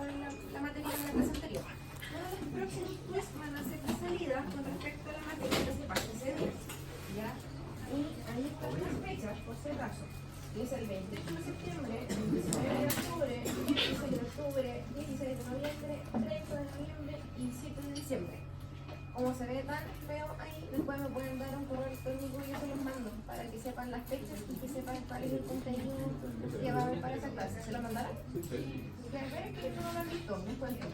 la materia en la clase anterior. Uno de los próximos pues van a ser de salida con respecto a la materia que se pasa ese día. ¿Ya? Y ahí están las fechas, por si acaso. Y es el 28 de septiembre, el 19 de octubre, 16 de octubre, 16 de noviembre, 30 de noviembre y 7 de diciembre. Como se ve tan feo ahí, después me pueden dar un correo electrónico y yo se los mando para que sepan las fechas y que sepan cuál es el contenido que va a haber para esa clase. ¿Se lo mandarán? Si quieren ver, que no lo han visto, me cuento.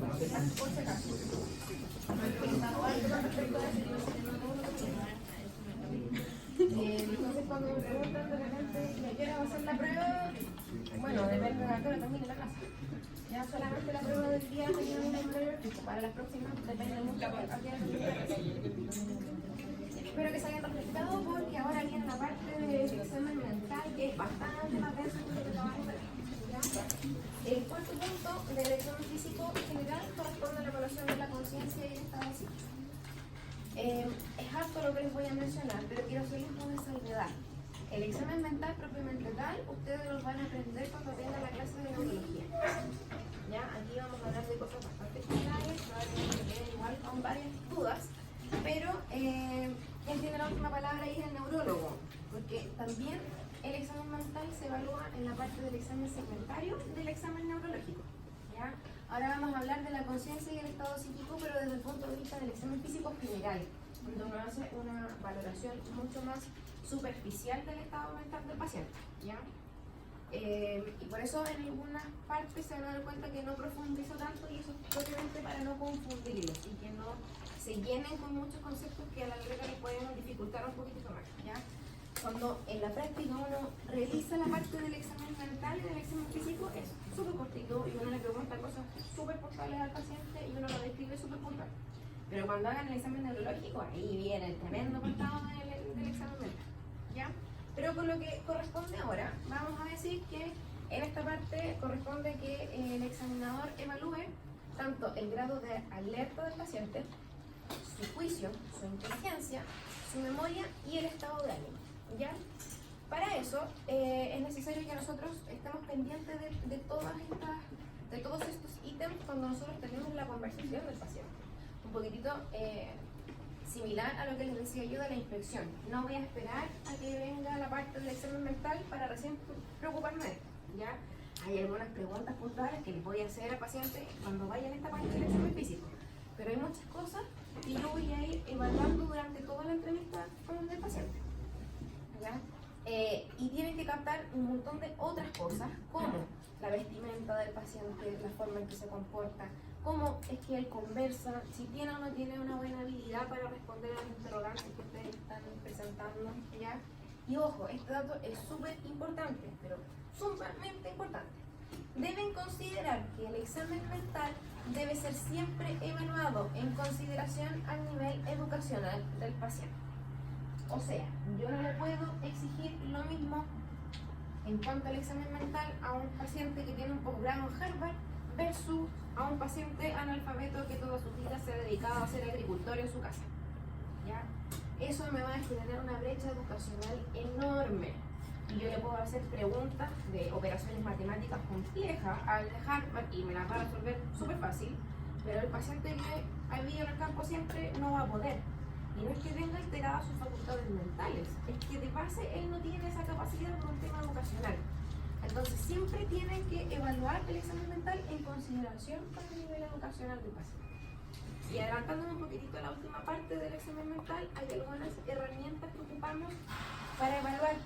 Por si acaso. No he preguntado algo con respecto a eso, yo no tengo todo lo que quiero. Entonces cuando me preguntan de repente ¿a qué hora va a ser la prueba? Bueno, depende de a qué hora termine la clase. Ya solamente la prueba del día tenía un horario fijo. Para las próximas depende mucho a qué hora termine la clase. Espero que se hayan refrescado porque ahora viene la parte del examen mental que es bastante más denso que lo que acabamos de ver. El cuarto punto del examen físico general corresponde a la evaluación de la conciencia y el estado psíquico. Es harto lo que les voy a mencionar, pero quiero hacerles una salvedad. El examen mental propiamente tal, ustedes lo van a aprender cuando tengan la clase de neurología. ¿Ya? Aquí vamos a hablar de cosas bastante generales, probablemente queden igual con varias dudas, pero quien tiene la última palabra ahí es el neurólogo, porque también el examen mental se evalúa en la parte del examen segmentario del examen neurológico. ¿Ya? Ahora vamos a hablar de la conciencia y el estado psíquico, pero desde el punto de vista del examen físico general, donde uno hace una valoración mucho más superficial del estado mental del paciente. ¿Ya? Y por eso en algunas partes se van a dar cuenta que no profundizo tanto, y eso es propiamente para no confundirlos y que no se llenen con muchos conceptos que a la larga les pueden dificultar un poquito más. ¿Ya? Cuando en la práctica uno realiza la parte del examen mental y del examen físico, es súper cortito y uno le pregunta cosas súper puntuales al paciente y uno lo describe súper puntual. Pero cuando hagan el examen neurológico, ahí viene el tremendo contado del examen mental. ¿Ya? Pero con lo que corresponde ahora, vamos a decir que en esta parte corresponde que el examinador evalúe tanto el grado de alerta del paciente, su juicio, su inteligencia, su memoria y el estado de ánimo. ¿Ya? Para eso es necesario que nosotros estemos pendientes de todos estos ítems cuando nosotros tenemos la conversación del paciente. Un poquitito similar a lo que les decía yo de la inspección. No voy a esperar a que venga la parte del examen mental para recién preocuparme de esto. ¿Ya? Hay algunas preguntas puntuales que les voy a hacer al paciente cuando vaya en esta parte del examen físico. Pero hay muchas cosas que yo voy a ir evaluando durante toda la entrevista con el paciente. ¿Ya? Y tienen que captar un montón de otras cosas, como la vestimenta del paciente, la forma en que se comporta, cómo es que él conversa, si tiene o no tiene una buena habilidad para responder a los interrogantes que ustedes están presentando. ¿Ya? Y ojo, este dato es súper importante, pero sumamente importante. Deben considerar que el examen mental debe ser siempre evaluado en consideración al nivel educacional del paciente. O sea, yo no le puedo exigir lo mismo en cuanto al examen mental a un paciente que tiene un posgrado en Harvard versus a un paciente analfabeto que toda su vida se ha dedicado a ser agricultor en su casa. ¿Ya? Eso me va a generar una brecha educacional enorme. Y yo le puedo hacer preguntas de operaciones matemáticas complejas al de Harvard y me las va a resolver súper fácil, pero el paciente que ha vivido en el campo siempre no va a poder. Y no es que tenga alteradas sus facultades mentales, es que de base él no tiene esa capacidad por un tema educacional. Entonces siempre tienen que evaluar el examen mental en consideración con el nivel educacional del paciente. Y adelantándome un poquitito a la última parte del examen mental, hay algunas herramientas que ocupamos para evaluar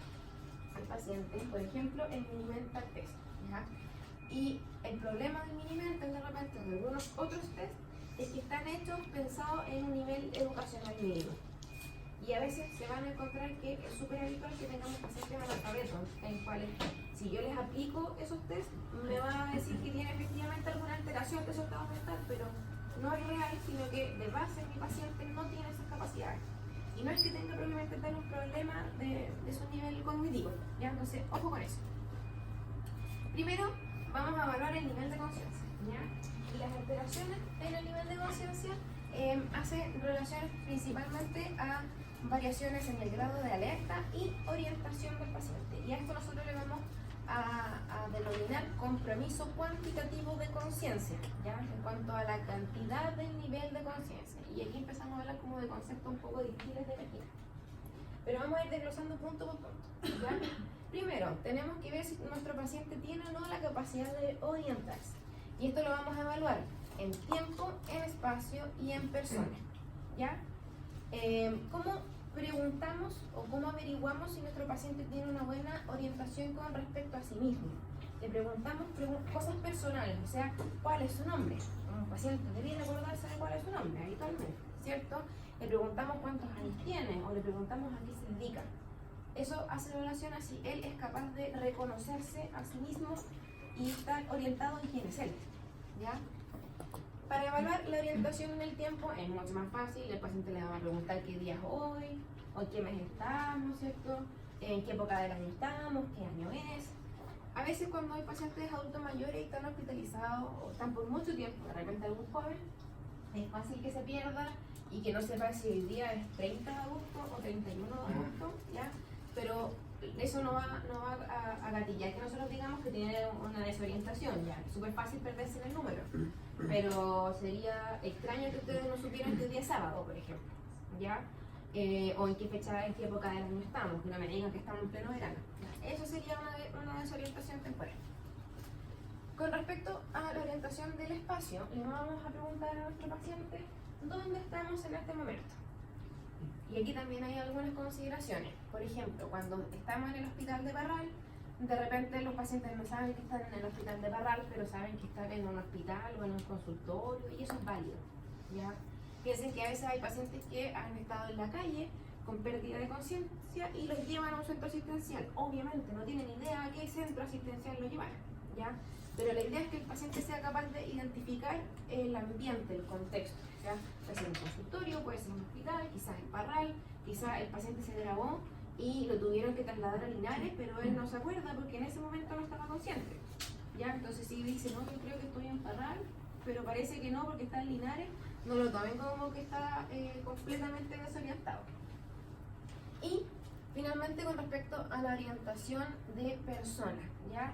al paciente, por ejemplo, el Mini-Mental Test. ¿Ya? Y el problema del Mini-Mental de repente de algunos otros test es que están hechos pensados en un nivel educacional mínimo. Y a veces se van a encontrar que es súper habitual que tengamos pacientes analfabetos, en cuales si yo les aplico esos test, me van a decir que tiene efectivamente alguna alteración de su estado mental, pero no es real, sino que de base mi paciente no tiene esas capacidades. Y no es que tenga probablemente tal un problema de su nivel cognitivo. ¿Ya? Entonces, ojo con eso. Primero, vamos a evaluar el nivel de conciencia. ¿Ya? Y las alteraciones en el nivel de conciencia hacen relaciones principalmente a variaciones en el grado de alerta y orientación del paciente. Y a esto nosotros le vamos a denominar compromiso cuantitativo de conciencia, ¿ya? En cuanto a la cantidad del nivel de conciencia. Y aquí empezamos a hablar como de conceptos un poco difíciles de elegir. Pero vamos a ir desglosando punto por punto, ¿ya? Primero, tenemos que ver si nuestro paciente tiene o no la capacidad de orientarse. Y esto lo vamos a evaluar en tiempo, en espacio y en persona, ¿ya? ¿Cómo preguntamos o cómo averiguamos si nuestro paciente tiene una buena orientación con respecto a sí mismo? Le preguntamos cosas personales, o sea, ¿cuál es su nombre? Un paciente debería acordarse de cuál es su nombre habitualmente, ¿cierto? Le preguntamos cuántos años tiene o le preguntamos a qué se dedica. Eso hace relación a si él es capaz de reconocerse a sí mismo y estar orientado en quién es él, ¿ya? Para evaluar la orientación en el tiempo es mucho más fácil. El paciente le va a preguntar qué día es hoy, o en qué mes estamos, ¿cierto? En qué época del año estamos, qué año es. A veces cuando hay pacientes adultos mayores y están hospitalizados o están por mucho tiempo, de repente algún joven, es fácil que se pierda y que no sepa si el día es 30 de agosto o 31 de agosto, ¿ya? Pero eso no va a gatillar que nosotros digamos que tiene una desorientación, ya. Es súper fácil perderse en el número, pero sería extraño que ustedes no supieran que día es sábado, por ejemplo, ¿ya? O en qué fecha, en qué época del año estamos, que no me digan que estamos en pleno verano. Eso sería una desorientación temporal. Con respecto a la orientación del espacio, le vamos a preguntar a nuestro paciente dónde estamos en este momento. Y aquí también hay algunas consideraciones. Por ejemplo, cuando estamos en el hospital de Parral, de repente los pacientes no saben que están en el hospital de Parral, pero saben que están en un hospital o en un consultorio, y eso es válido, ¿ya? Piensen que a veces hay pacientes que han estado en la calle con pérdida de conciencia y los llevan a un centro asistencial. Obviamente no tienen idea a qué centro asistencial lo llevan, ¿ya? Pero la idea es que el paciente sea capaz de identificar el ambiente, el contexto, ¿ya? Puede ser un consultorio, puede ser un hospital, quizás en Parral, quizás el paciente se grabó y lo tuvieron que trasladar a Linares, pero él no se acuerda porque en ese momento no estaba consciente, ¿ya? Entonces si dice, no, yo creo que estoy en Parral, pero parece que no porque está en Linares, no lo tomen como que está completamente desorientado. Y finalmente con respecto a la orientación de persona, ¿ya?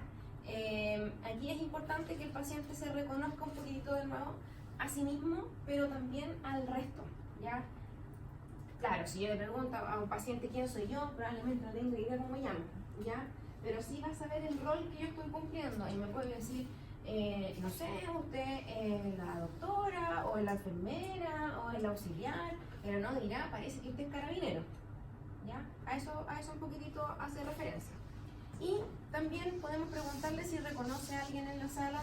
Aquí es importante que el paciente se reconozca un poquitito de nuevo a sí mismo, pero también al resto, ¿ya? Claro, si yo le pregunto a un paciente quién soy yo, probablemente no tenga idea cómo me llamo, ¿ya? Pero sí va a saber el rol que yo estoy cumpliendo y me puede decir, no sé, usted es la doctora, o es la enfermera, o es la auxiliar, pero no dirá, parece que usted es carabinero, ¿ya? A eso un poquitito hace referencia. Y también podemos preguntarle si reconoce a alguien en la sala,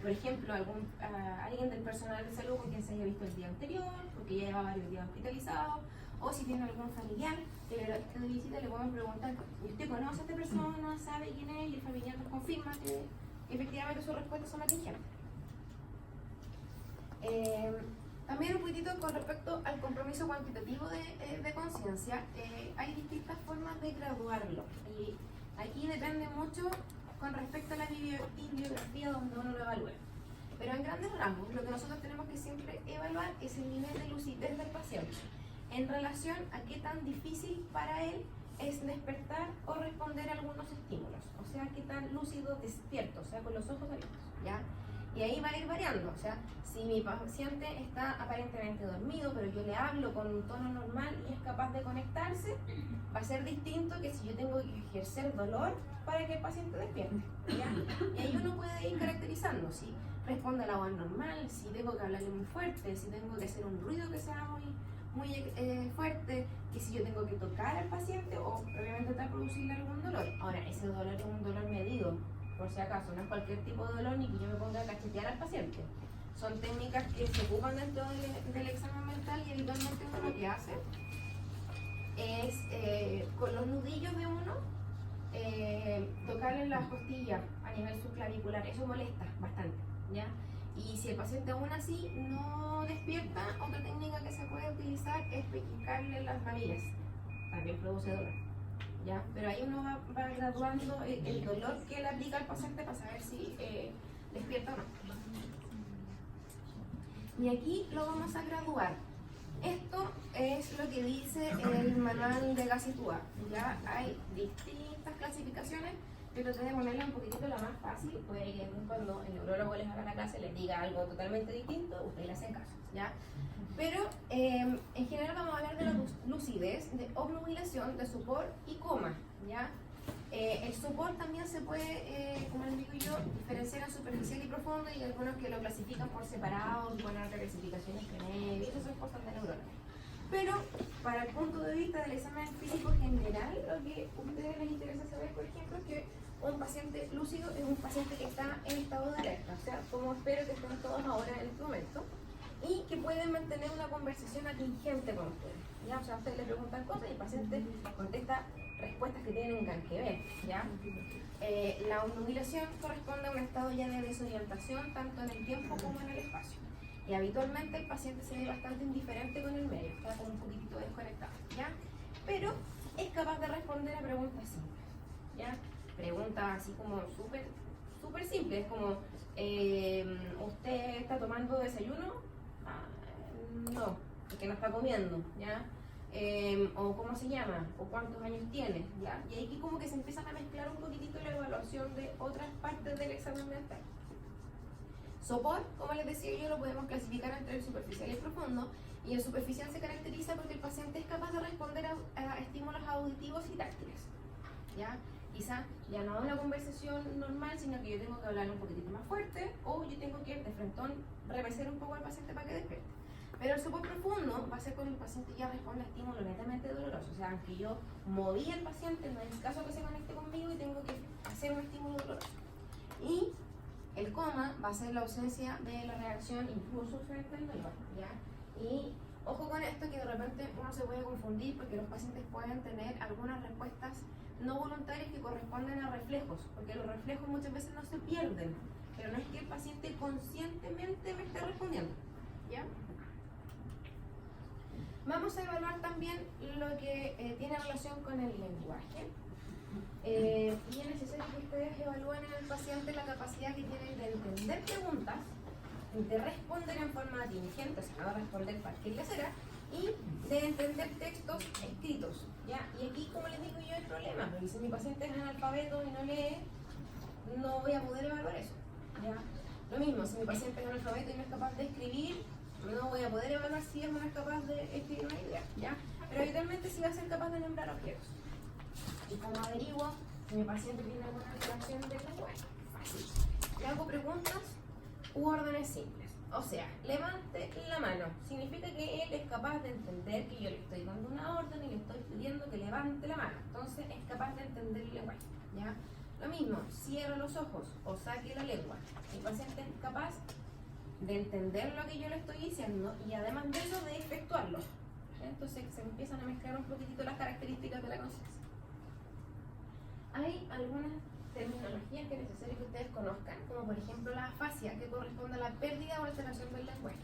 por ejemplo, alguien del personal de salud con quien se haya visto el día anterior, porque ya lleva varios días hospitalizado, o si tiene algún familiar que esté de visita, le podemos preguntar, ¿usted conoce a esta persona? ¿Sabe quién es? Y el familiar nos confirma que efectivamente sus respuestas son atingentes. También un poquitito con respecto al compromiso cuantitativo de conciencia, hay distintas formas de graduarlo. Y aquí depende mucho con respecto a la bibliografía donde uno lo evalúe. Pero en grandes rasgos, lo que nosotros tenemos que siempre evaluar es el nivel de lucidez del paciente en relación a qué tan difícil para él es despertar o responder a algunos estímulos. O sea, qué tan lúcido despierto, o sea, con los ojos abiertos, ¿ya? Y ahí va a ir variando, o sea, si mi paciente está aparentemente dormido, pero yo le hablo con un tono normal y es capaz de conectarse, va a ser distinto que si yo tengo que ejercer dolor para que el paciente despierte, ¿ya? Y ahí uno puede ir caracterizando si responde a la voz normal, si tengo que hablarle muy fuerte, si tengo que hacer un ruido que sea muy fuerte, que si yo tengo que tocar al paciente o obviamente tratar de producirle algún dolor. Ahora, ese dolor es un dolor medido, por si acaso, no es cualquier tipo de dolor ni que yo me ponga a cachetear al paciente. Son técnicas que se ocupan dentro del examen mental y habitualmente uno lo que hace es con los nudillos de uno tocarle las costillas a nivel subclavicular. Eso molesta bastante, ¿ya? Y si el paciente aún así no despierta, otra técnica que se puede utilizar es pellizcarle las mamillas. También produce dolor, ¿ya? Pero ahí uno va graduando el dolor que le aplica al paciente para saber si despierta o no. Y aquí lo vamos a graduar. Esto es lo que dice el manual de Gacitúa. Ya hay distintas clasificaciones, yo traté de ponerla un poquitito la más fácil, puede que cuando el neurólogo les haga la clase les diga algo totalmente distinto, ustedes le hacen caso, ¿ya? Pero en general vamos a hablar de la lucidez, de obnubilación, de sopor y coma, ¿ya? El sopor también se puede, como les digo yo, diferenciar en superficial y profundo, y algunos que lo clasifican por separado y ponen clasificaciones genéricas, eso son cosas de neurólogo. Pero para el punto de vista del examen físico general, lo que a ustedes les interesa saber, por ejemplo, es que un paciente lúcido es un paciente que está en estado de alerta, o sea, como espero que estén todos ahora en este momento, y que pueden mantener una conversación atingente con ustedes, ¿ya? O sea, ustedes le preguntan cosas y el paciente contesta respuestas que tienen que ver, ¿ya? La obnubilación corresponde a un estado ya de desorientación tanto en el tiempo como en el espacio. Y habitualmente el paciente se ve bastante indiferente con el medio, está como un poquitito desconectado, ¿ya? Pero es capaz de responder a preguntas simples, ¿ya? Preguntas así como súper simples, como ¿usted está tomando desayuno? No, porque no está comiendo, ¿ya? O cómo se llama, o cuántos años tiene, ¿ya? Y aquí como que se empiezan a mezclar un poquitito la evaluación de otras partes del examen mental. Sopor, como les decía yo, lo podemos clasificar entre el superficial y el profundo, y el superficial se caracteriza porque el paciente es capaz de responder a estímulos auditivos y táctiles, ¿ya? Quizá ya no una conversación normal, sino que yo tengo que hablar un poquitito más fuerte, o yo tengo que de frentón remecer un poco al paciente para que despierte. Pero el sopor profundo va a ser cuando el paciente ya responde a estímulos netamente dolorosos, o sea, aunque yo moví al paciente, no es caso que se conecte conmigo y tengo que hacer un estímulo doloroso. Y el coma va a ser la ausencia de la reacción incluso frente al dolor, ¿ya? Y ojo con esto, que de repente uno se puede confundir porque los pacientes pueden tener algunas respuestas no voluntarias que corresponden a reflejos, porque los reflejos muchas veces no se pierden, pero no es que el paciente conscientemente me esté respondiendo, ¿ya? Vamos a evaluar también lo que tiene relación con el lenguaje. Y es necesario que ustedes evalúen en el paciente la capacidad que tiene de entender preguntas, de responder en forma atingente, o sea, no responder cualquier lecera, y de entender textos escritos, ¿ya? Y aquí, como les digo yo, el problema, porque si mi paciente es analfabeto y no lee, no voy a poder evaluar eso, ¿ya? Lo mismo, si mi paciente es analfabeto y no es capaz de escribir, no voy a poder evaluar si es o no es capaz de escribir una idea, ¿ya? Pero habitualmente sí va a ser capaz de nombrar objetos. Y como averiguo si mi paciente tiene alguna alteración del lenguaje, fácil. Le hago preguntas u órdenes simples. O sea, levante la mano. Significa que él es capaz de entender que yo le estoy dando una orden y le estoy pidiendo que levante la mano. Entonces es capaz de entender el lenguaje, ¿ya? Lo mismo, cierre los ojos o saque la lengua. El paciente es capaz de entender lo que yo le estoy diciendo y además de eso de efectuarlo. Entonces se empiezan a mezclar un poquitito las características de la conciencia. Hay algunas terminologías que es necesario que ustedes conozcan, como por ejemplo la afasia, que corresponde a la pérdida o alteración del lenguaje.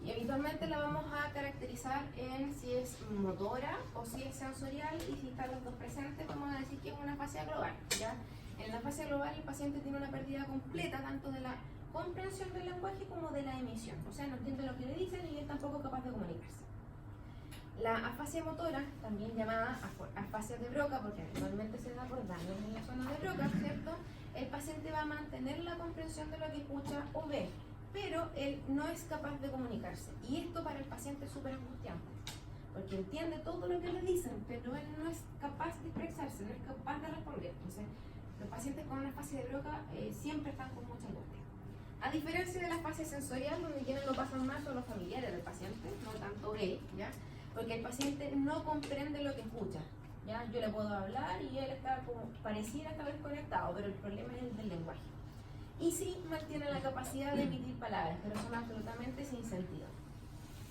Y habitualmente la vamos a caracterizar en si es motora o si es sensorial, y si están los dos presentes vamos a decir que es una afasia global, ¿ya? En la afasia global el paciente tiene una pérdida completa tanto de la comprensión del lenguaje como de la emisión, o sea, no entiende lo que le dicen y es tampoco capaz de comunicarse. La afasia motora, también llamada afasia de Broca, porque normalmente se da por daños en la zona de Broca, ¿cierto? El paciente va a mantener la comprensión de lo que escucha o ve, pero él no es capaz de comunicarse. Y esto para el paciente es súper angustiante, porque entiende todo lo que le dicen, pero él no es capaz de expresarse, no es capaz de responder. Entonces, los pacientes con una afasia de Broca siempre están con mucha angustia. A diferencia de la afasia sensorial, donde quienes lo pasan más son los familiares del paciente, no tanto él, ¿ya? Porque el paciente no comprende lo que escucha, ¿ya? Yo le puedo hablar y él está como, pareciera estar desconectado, pero el problema es el del lenguaje. Y sí mantiene la capacidad de emitir palabras, pero son absolutamente sin sentido.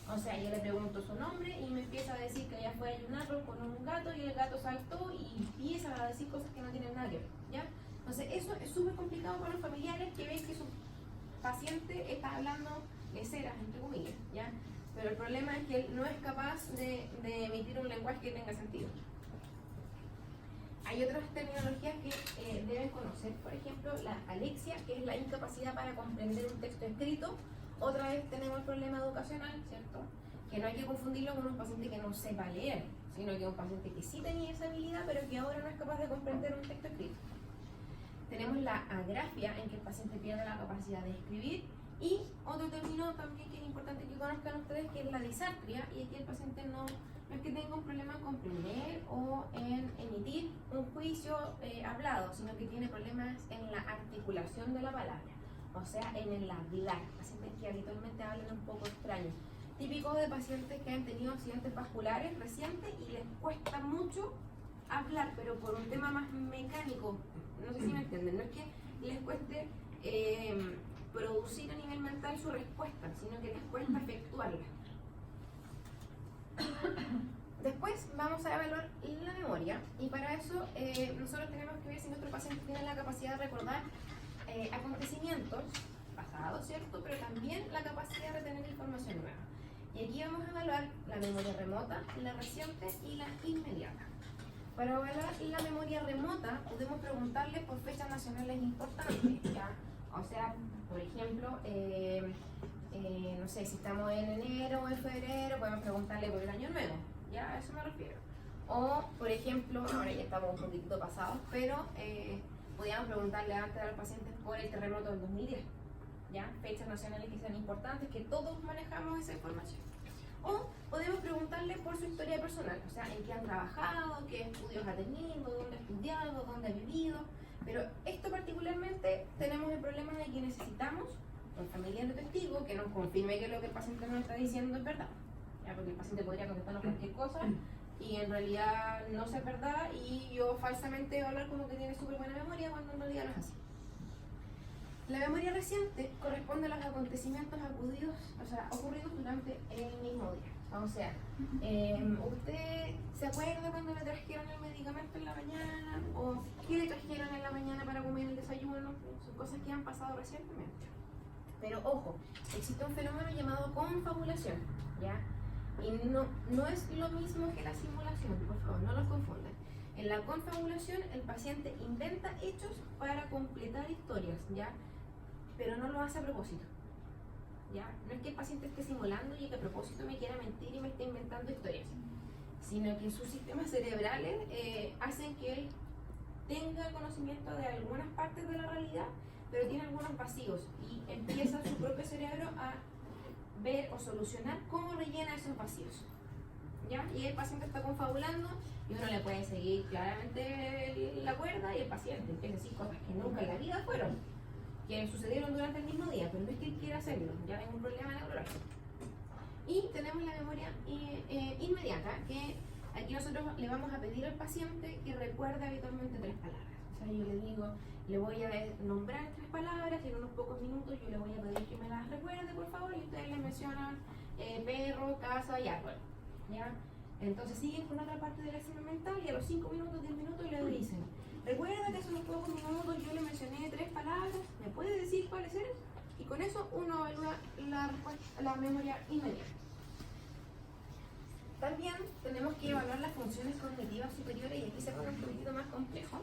O sea, yo le pregunto su nombre y me empieza a decir que allá afuera hay un árbol con un gato y el gato saltó y empieza a decir cosas que no tienen nada que ver, ¿ya? Entonces eso es súper complicado para los familiares que ven que su paciente está hablando leceras, entre comillas, ¿ya? Pero el problema es que él no es capaz de emitir un lenguaje que tenga sentido. Hay otras terminologías que deben conocer, por ejemplo, la alexia, que es la incapacidad para comprender un texto escrito. Otra vez tenemos el problema educacional, ¿cierto? Que no hay que confundirlo con un paciente que no sepa leer, sino que es un paciente que sí tenía esa habilidad, pero que ahora no es capaz de comprender un texto escrito. Tenemos la agrafia, en que el paciente pierde la capacidad de escribir. Y otro término también que es importante que conozcan ustedes, que es la disartria, y aquí el paciente no es que tenga un problema en comprender o en emitir un juicio hablado, sino que tiene problemas en la articulación de la palabra, o sea, en el hablar. Pacientes que habitualmente hablan un poco extraño. Típico de pacientes que han tenido accidentes vasculares recientes y les cuesta mucho hablar, pero por un tema más mecánico. No sé si me entienden, no es que les cueste producir a nivel mental su respuesta, sino que les cuesta efectuarla. Después vamos a evaluar la memoria, y para eso nosotros tenemos que ver si nuestro paciente tiene la capacidad de recordar acontecimientos pasados, ¿cierto? Pero también la capacidad de retener información nueva. Y aquí vamos a evaluar la memoria remota, la reciente y la inmediata. Para evaluar la memoria remota podemos preguntarle por fechas nacionales importantes, ¿ya? O sea, por ejemplo, no sé, si estamos en enero o en febrero, podemos preguntarle por el año nuevo, ¿ya? A eso me refiero. O, por ejemplo, ahora ya estamos un poquitito pasados, pero podríamos preguntarle antes a los pacientes por el terremoto del 2010, ¿ya? Fechas nacionales que sean importantes, que todos manejamos esa información. O podemos preguntarle por su historia personal, o sea, en qué han trabajado, qué estudios ha tenido, dónde ha estudiado, dónde ha vivido. Pero esto particularmente tenemos el problema de que necesitamos un familiar de testigo que nos confirme que lo que el paciente nos está diciendo es verdad, ¿ya? Porque el paciente podría contestarnos cualquier cosa y en realidad no sea verdad, y yo falsamente hablar como que tiene súper buena memoria cuando en realidad no es así. La memoria reciente corresponde a los acontecimientos ocurridos durante el mismo día. O sea, ¿usted se acuerda cuando le trajeron el medicamento en la mañana? ¿O qué le trajeron en la mañana para comer el desayuno? Son cosas que han pasado recientemente. Pero ojo, existe un fenómeno llamado confabulación, ¿ya? Y no es lo mismo que la simulación, por favor, no los confundan. En la confabulación, el paciente inventa hechos para completar historias, ¿ya? Pero no lo hace a propósito, ¿ya? No es que el paciente esté simulando y que a propósito me quiera mentir y me esté inventando historias, sino que sus sistemas cerebrales hacen que él tenga conocimiento de algunas partes de la realidad, pero tiene algunos vacíos, y empieza su propio cerebro a ver o solucionar cómo rellena esos vacíos, ¿ya? Y el paciente está confabulando y uno le puede seguir claramente la cuerda, y el paciente empieza a decir cosas que nunca en la vida fueron, que sucedieron durante el mismo día, pero no es que él quiera hacerlo, ya es un problema neurológico. Y tenemos la memoria inmediata, que aquí nosotros le vamos a pedir al paciente que recuerde habitualmente 3 palabras. O sea, yo le digo, le voy a nombrar 3 palabras, y en unos pocos minutos yo le voy a pedir que me las recuerde, por favor, y ustedes le mencionan perro, casa y árbol, ¿ya? Entonces siguen con otra parte del examen mental, y a los 5 minutos, 10 minutos le dicen: recuerda que hace unos pocos minutos yo le mencioné 3 palabras, ¿me puede decir cuáles eran? Y con eso uno evalúa la memoria inmediata. También tenemos que evaluar las funciones cognitivas superiores, y aquí se pone un poquito más complejo.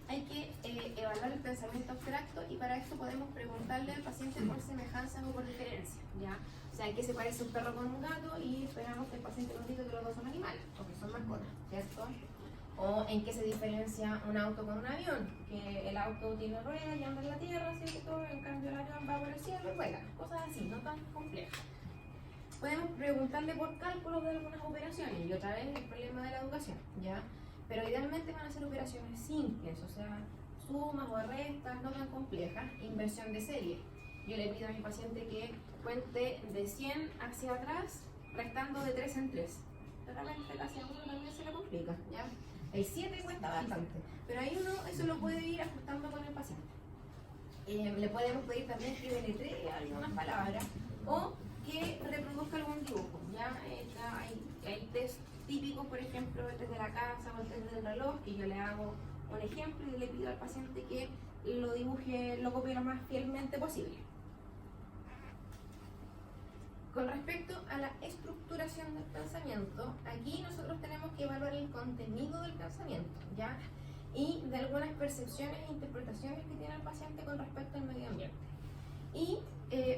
Hay que evaluar el pensamiento abstracto, y para esto podemos preguntarle al paciente por semejanzas o por diferencias, ¿ya? O sea, ¿en qué se parece un perro con un gato? Y esperamos que el paciente nos diga que los dos son animales, porque son mascotas, ¿cierto? O en qué se diferencia un auto con un avión, que el auto tiene ruedas y anda en la tierra, ¿cierto? En cambio el avión va por el cielo y vuela, cosas así, no tan complejas. Podemos preguntarle por cálculos de algunas operaciones, y otra vez el problema de la educación, ¿ya? Pero idealmente van a ser operaciones simples, o sea, sumas o restas, no tan complejas, inversión de serie. Yo le pido a mi paciente que cuente de 100 hacia atrás, restando de 3 en 3. Realmente el hacia 1 también se le complica, ¿ya? El 7 cuenta bastante, pero ahí uno eso lo puede ir ajustando con el paciente. Le podemos pedir también que deletree algunas palabras, o que reproduzca algún dibujo, ¿ya? Hay test típicos, por ejemplo, el test de la casa o el test del reloj, que yo le hago un ejemplo y le pido al paciente que lo dibuje, lo copie lo más fielmente posible. Con respecto a la estructuración del pensamiento, aquí nosotros tenemos que evaluar el contenido del pensamiento, ¿ya? Y de algunas percepciones e interpretaciones que tiene el paciente con respecto al medio ambiente. Y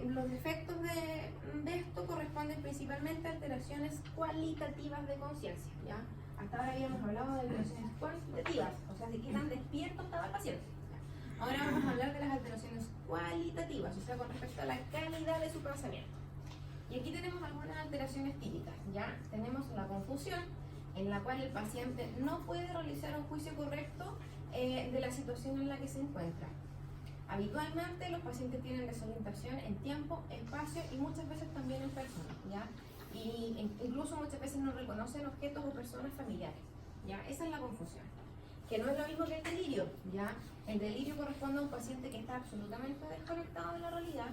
los efectos de esto corresponden principalmente a alteraciones cualitativas de conciencia, ¿ya? Hasta ahora habíamos hablado de alteraciones cuantitativas, o sea, de qué tan despierto estaba el paciente. Ahora vamos a hablar de las alteraciones cualitativas, o sea, con respecto a la calidad de su pensamiento. Y aquí tenemos algunas alteraciones típicas. Ya tenemos la confusión, en la cual el paciente no puede realizar un juicio correcto de la situación en la que se encuentra. Habitualmente los pacientes tienen desorientación en tiempo, espacio y muchas veces también en persona, ¿ya? Y incluso muchas veces no reconocen objetos o personas familiares, ¿ya? Esa es la confusión, que no es lo mismo que el delirio, ¿ya? El delirio corresponde a un paciente que está absolutamente desconectado de la realidad.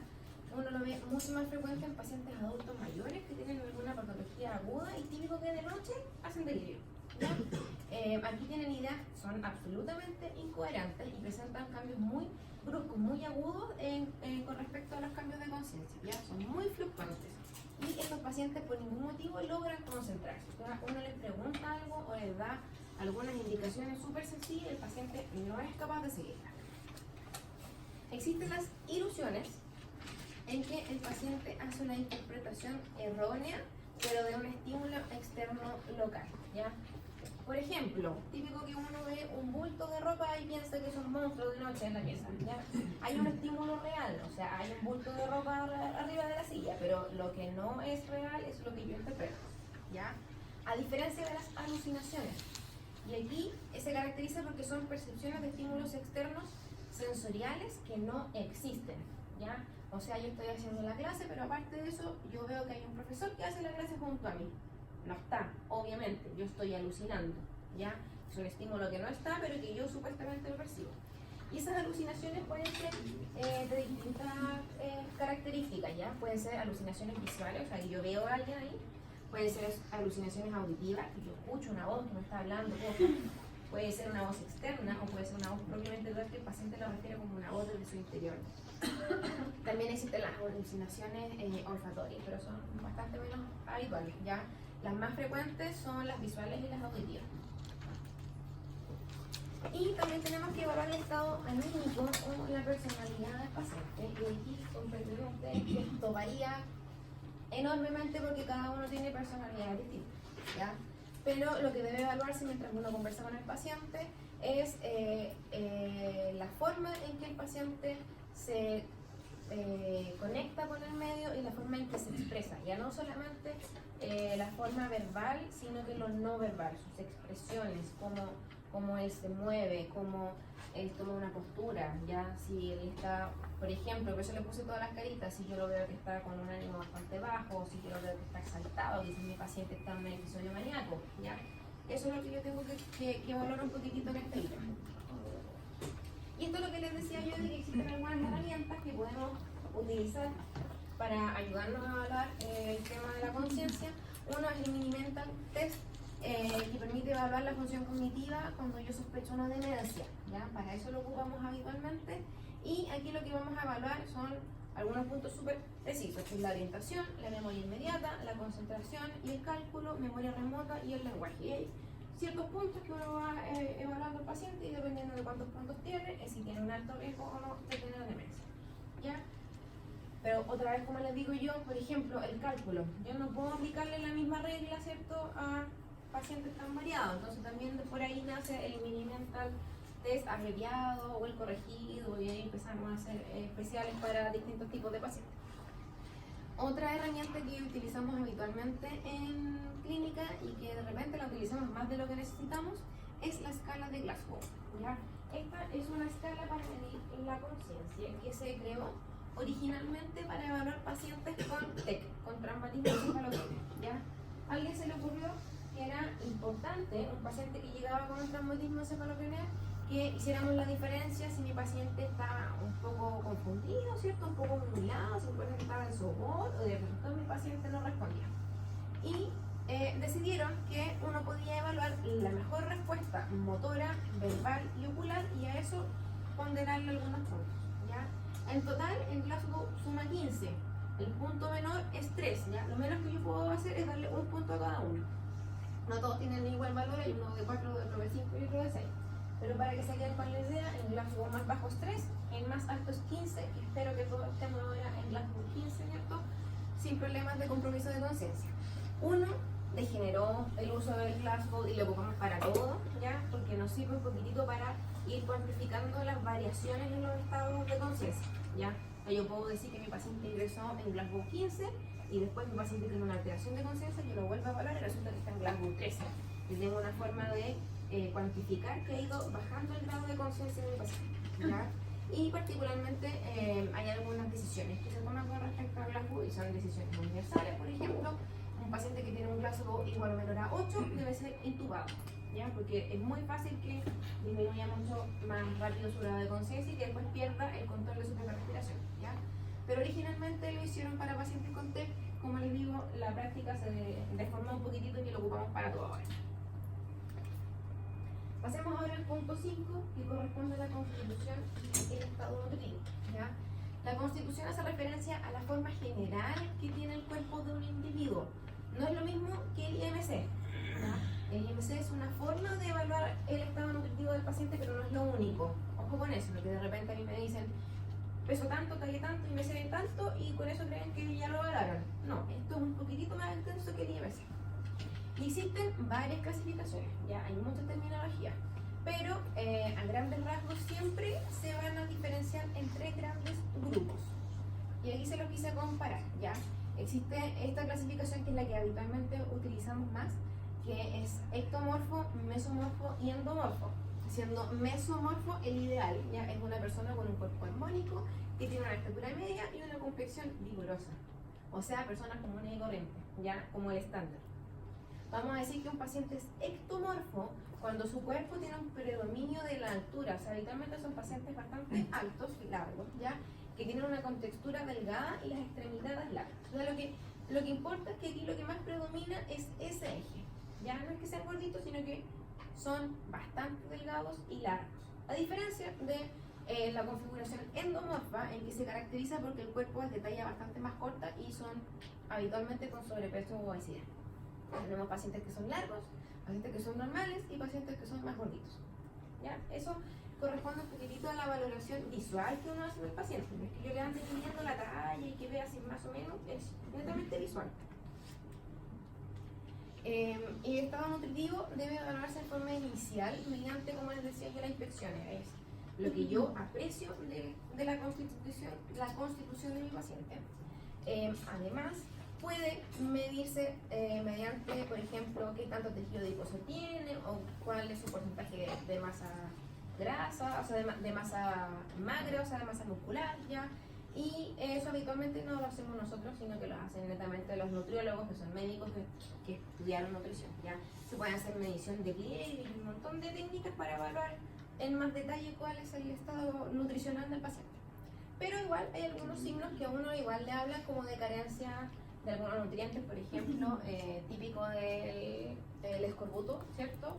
Uno lo ve mucho más frecuente en pacientes adultos mayores que tienen alguna patología aguda y típico que de noche hacen delirio, ¿ya? Aquí tienen ideas, son absolutamente incoherentes y presentan cambios muy bruscos, muy agudos con respecto a los cambios de conciencia, ¿ya? Son muy fluctuantes y estos pacientes por ningún motivo logran concentrarse. O sea, uno les pregunta algo o les da algunas indicaciones súper sencillas y el paciente no es capaz de seguirlas. Existen las ilusiones, en que el paciente hace una interpretación errónea, pero de un estímulo externo local, ¿ya? Por ejemplo, típico que uno ve un bulto de ropa y piensa que es un monstruo de noche en la pieza, ¿ya? Hay un estímulo real, o sea, hay un bulto de ropa arriba de la silla, pero lo que no es real es lo que yo interpreto, ¿ya? A diferencia de las alucinaciones. Y aquí se caracteriza porque son percepciones de estímulos externos sensoriales que no existen, ¿ya? O sea, yo estoy haciendo la clase, pero aparte de eso, yo veo que hay un profesor que hace la clase junto a mí. No está, obviamente, yo estoy alucinando, ¿ya? Es un estímulo que no está, pero que yo supuestamente lo percibo. Y esas alucinaciones pueden ser de distintas características, ¿ya? Pueden ser alucinaciones visuales, o sea, que yo veo a alguien ahí. Pueden ser alucinaciones auditivas, que yo escucho una voz que me está hablando, puede ser una voz externa o puede ser una voz propiamente tal que el paciente lo refiere como una voz desde su interior. También existen las alucinaciones olfatorias, pero son bastante menos habituales, ¿ya? Las más frecuentes son las visuales y las auditivas. Y también tenemos que evaluar el estado anímico o la personalidad del paciente. Y aquí comprendemos que esto varía enormemente porque cada uno tiene personalidades distintas, ¿ya? Pero lo que debe evaluarse mientras uno conversa con el paciente es la forma en que el paciente se conecta con el medio y la forma en que se expresa, ya no solamente la forma verbal, sino que lo no verbal, sus expresiones, cómo él se mueve, cómo él toma una postura, ya si él está, por ejemplo, por eso le puse todas las caritas, si yo lo veo que está con un ánimo bastante bajo, si yo lo veo que está exaltado, si mi paciente está en un episodio maníaco, ya. Eso es lo que yo tengo que evaluar un poquitito en este video. Y esto es lo que les decía yo, de que existen algunas herramientas que podemos utilizar para ayudarnos a evaluar el tema de la conciencia. Uno es el Mini Mental Test, que permite evaluar la función cognitiva cuando yo sospecho una demencia, ¿ya? Para eso lo ocupamos habitualmente. Y aquí lo que vamos a evaluar son algunos puntos súper precisos, que es la orientación, la memoria inmediata, la concentración y el cálculo, memoria remota y el lenguaje. Y hay ciertos puntos que uno va evaluando al paciente y dependiendo de cuántos puntos tiene, es si tiene un alto riesgo o no de tener demencia, ¿ya? Pero otra vez, como les digo yo, por ejemplo, el cálculo. Yo no puedo aplicarle la misma regla, ¿cierto?, a pacientes tan variados. Entonces también por ahí nace el Mini Mental Test abreviado o el corregido, y ahí empezamos a hacer especiales para distintos tipos de pacientes. Otra herramienta que utilizamos habitualmente en clínica y que de repente la utilizamos más de lo que necesitamos es la escala de Glasgow, ¿ya? Esta es una escala para medir la conciencia que se creó originalmente para evaluar pacientes con TEC, con traumatismo encefalocráneo, ¿ya? ¿A alguien se le ocurrió que era importante un paciente que llegaba con un traumatismo encefalocraneal que hiciéramos la diferencia si mi paciente está un poco confundido, ¿cierto? Un poco nublado, si mi paciente estaba en sopor o de pronto mi paciente no respondía? Y decidieron que uno podía evaluar la mejor respuesta motora, verbal y ocular y a eso ponderarle algunos puntos, ¿ya? En total, en Glasgow suma 15. El punto menor es 3, ¿ya? Lo menos que yo puedo hacer es darle un punto a cada uno. No todos tienen igual valor, hay uno de 4, otro de 5 y otro de 6. Pero para que se queden con la idea, en Glasgow más bajo es 3, en más alto es 15, que espero que todos estemos ahora en Glasgow 15, ¿cierto? Sin problemas de compromiso de conciencia. Uno degeneró el uso del Glasgow y lo ocupamos para todo, ¿ya? Porque nos sirve un poquitito para ir cuantificando las variaciones en los estados de conciencia, ¿ya? Yo puedo decir que mi paciente ingresó en Glasgow 15 y después mi paciente tiene una alteración de conciencia, yo lo vuelvo a evaluar y resulta que está en Glasgow 13. Y tengo una forma de cuantificar que ha ido bajando el grado de conciencia de mi paciente, ¿ya? Y particularmente hay algunas decisiones que se toman con respecto a Glasgow y son decisiones universales. Por ejemplo, un paciente que tiene un Glasgow igual o menor a 8 debe ser intubado, ¿ya? Porque es muy fácil que disminuya mucho más rápido su grado de conciencia y que después pierda el control de su propia respiración, ¿ya? Pero originalmente lo hicieron para pacientes con TEP. Como les digo, la práctica se deformó un poquitito y lo ocupamos para todo ahora. Pasemos ahora al punto 5, que corresponde a la constitución y el estado nutritivo, ¿ya? La constitución hace referencia a la forma general que tiene el cuerpo de un individuo. No es lo mismo que el IMC, ¿ya? El IMC es una forma de evaluar el estado nutritivo del paciente, pero no es lo único. Ojo con eso, porque de repente a mí me dicen peso tanto, talla tanto, IMC tanto, y con eso creen que ya lo evaluaron. No, esto es un poquitito más extenso que el IMC. Y existen varias clasificaciones, ya hay mucha terminología, pero a grandes rasgos siempre se van a diferenciar en 3 grandes grupos. Y aquí se los quise comparar, ¿ya? Existe esta clasificación que es la que habitualmente utilizamos más, que es ectomorfo, mesomorfo y endomorfo. Siendo mesomorfo el ideal, ¿ya? Es una persona con un cuerpo armónico que tiene una estatura media y una complexión vigorosa. O sea, personas comunes y corrientes, ¿ya? Como el estándar. Vamos a decir que un paciente es ectomorfo cuando su cuerpo tiene un predominio de la altura. O sea, habitualmente son pacientes bastante altos y largos, ¿ya? Que tienen una contextura delgada y las extremidades largas. O sea, lo que importa es que aquí lo que más predomina es ese eje. Ya no es que sean gorditos, sino que son bastante delgados y largos. A diferencia de la configuración endomorfa, en que se caracteriza porque el cuerpo es de talla bastante más corta y son habitualmente con sobrepeso o obesidad. Tenemos pacientes que son largos, pacientes que son normales y pacientes que son más gorditos, ¿ya? Eso corresponde un poquitito a la valoración visual que uno hace del paciente. No es que yo le ande midiendo la talla y que vea así más o menos, es netamente visual. Y el estado nutritivo debe evaluarse en forma inicial mediante, como les decía yo, las inspecciones. Es lo que yo aprecio de la constitución de mi paciente. Además, puede medirse mediante, por ejemplo, qué tanto tejido adiposo tiene o cuál es su porcentaje de masa grasa, o sea, de masa magra, o sea, de masa muscular, ¿ya? Y eso habitualmente no lo hacemos nosotros, sino que lo hacen netamente los nutriólogos, que son médicos que estudiaron nutrición, ¿ya? Se puede hacer medición de pliegue y un montón de técnicas para evaluar en más detalle cuál es el estado nutricional del paciente. Pero igual hay algunos signos que a uno igual le hablan como de carencia de algunos nutrientes, por ejemplo, típico del escorbuto, ¿cierto?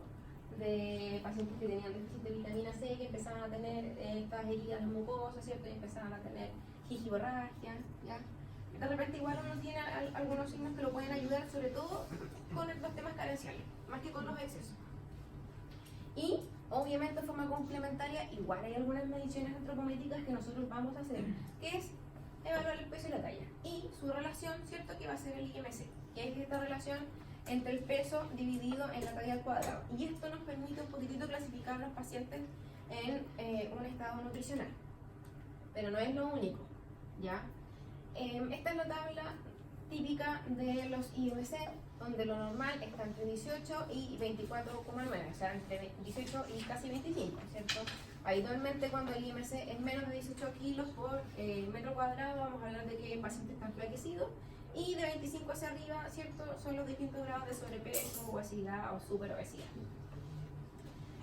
De pacientes que tenían déficit de vitamina C, que empezaban a tener estas heridas mucosas, ¿cierto? Y empezaban a tener gingivorragia, ¿ya? De repente igual uno tiene algunos signos que lo pueden ayudar, sobre todo con los temas carenciales, más que con los excesos. Y obviamente de forma complementaria, igual hay algunas mediciones antropométricas que nosotros vamos a hacer, que es evaluar el peso y la talla y su relación, ¿cierto? Que va a ser el IMC, que es esta relación entre el peso dividido en la talla al cuadrado. Y esto nos permite un poquitito clasificar a los pacientes en un estado nutricional. Pero no es lo único, ¿ya? Esta es la tabla típica de los IMC, donde lo normal está entre 18 y 24,9, o sea, entre 18 y casi 25, ¿cierto? Habitualmente cuando el IMC es menos de 18 kilos por metro cuadrado, vamos a hablar de que el paciente está enflaquecido, y de 25 hacia arriba, ¿cierto? Son los distintos grados de sobrepeso, obesidad o superobesidad.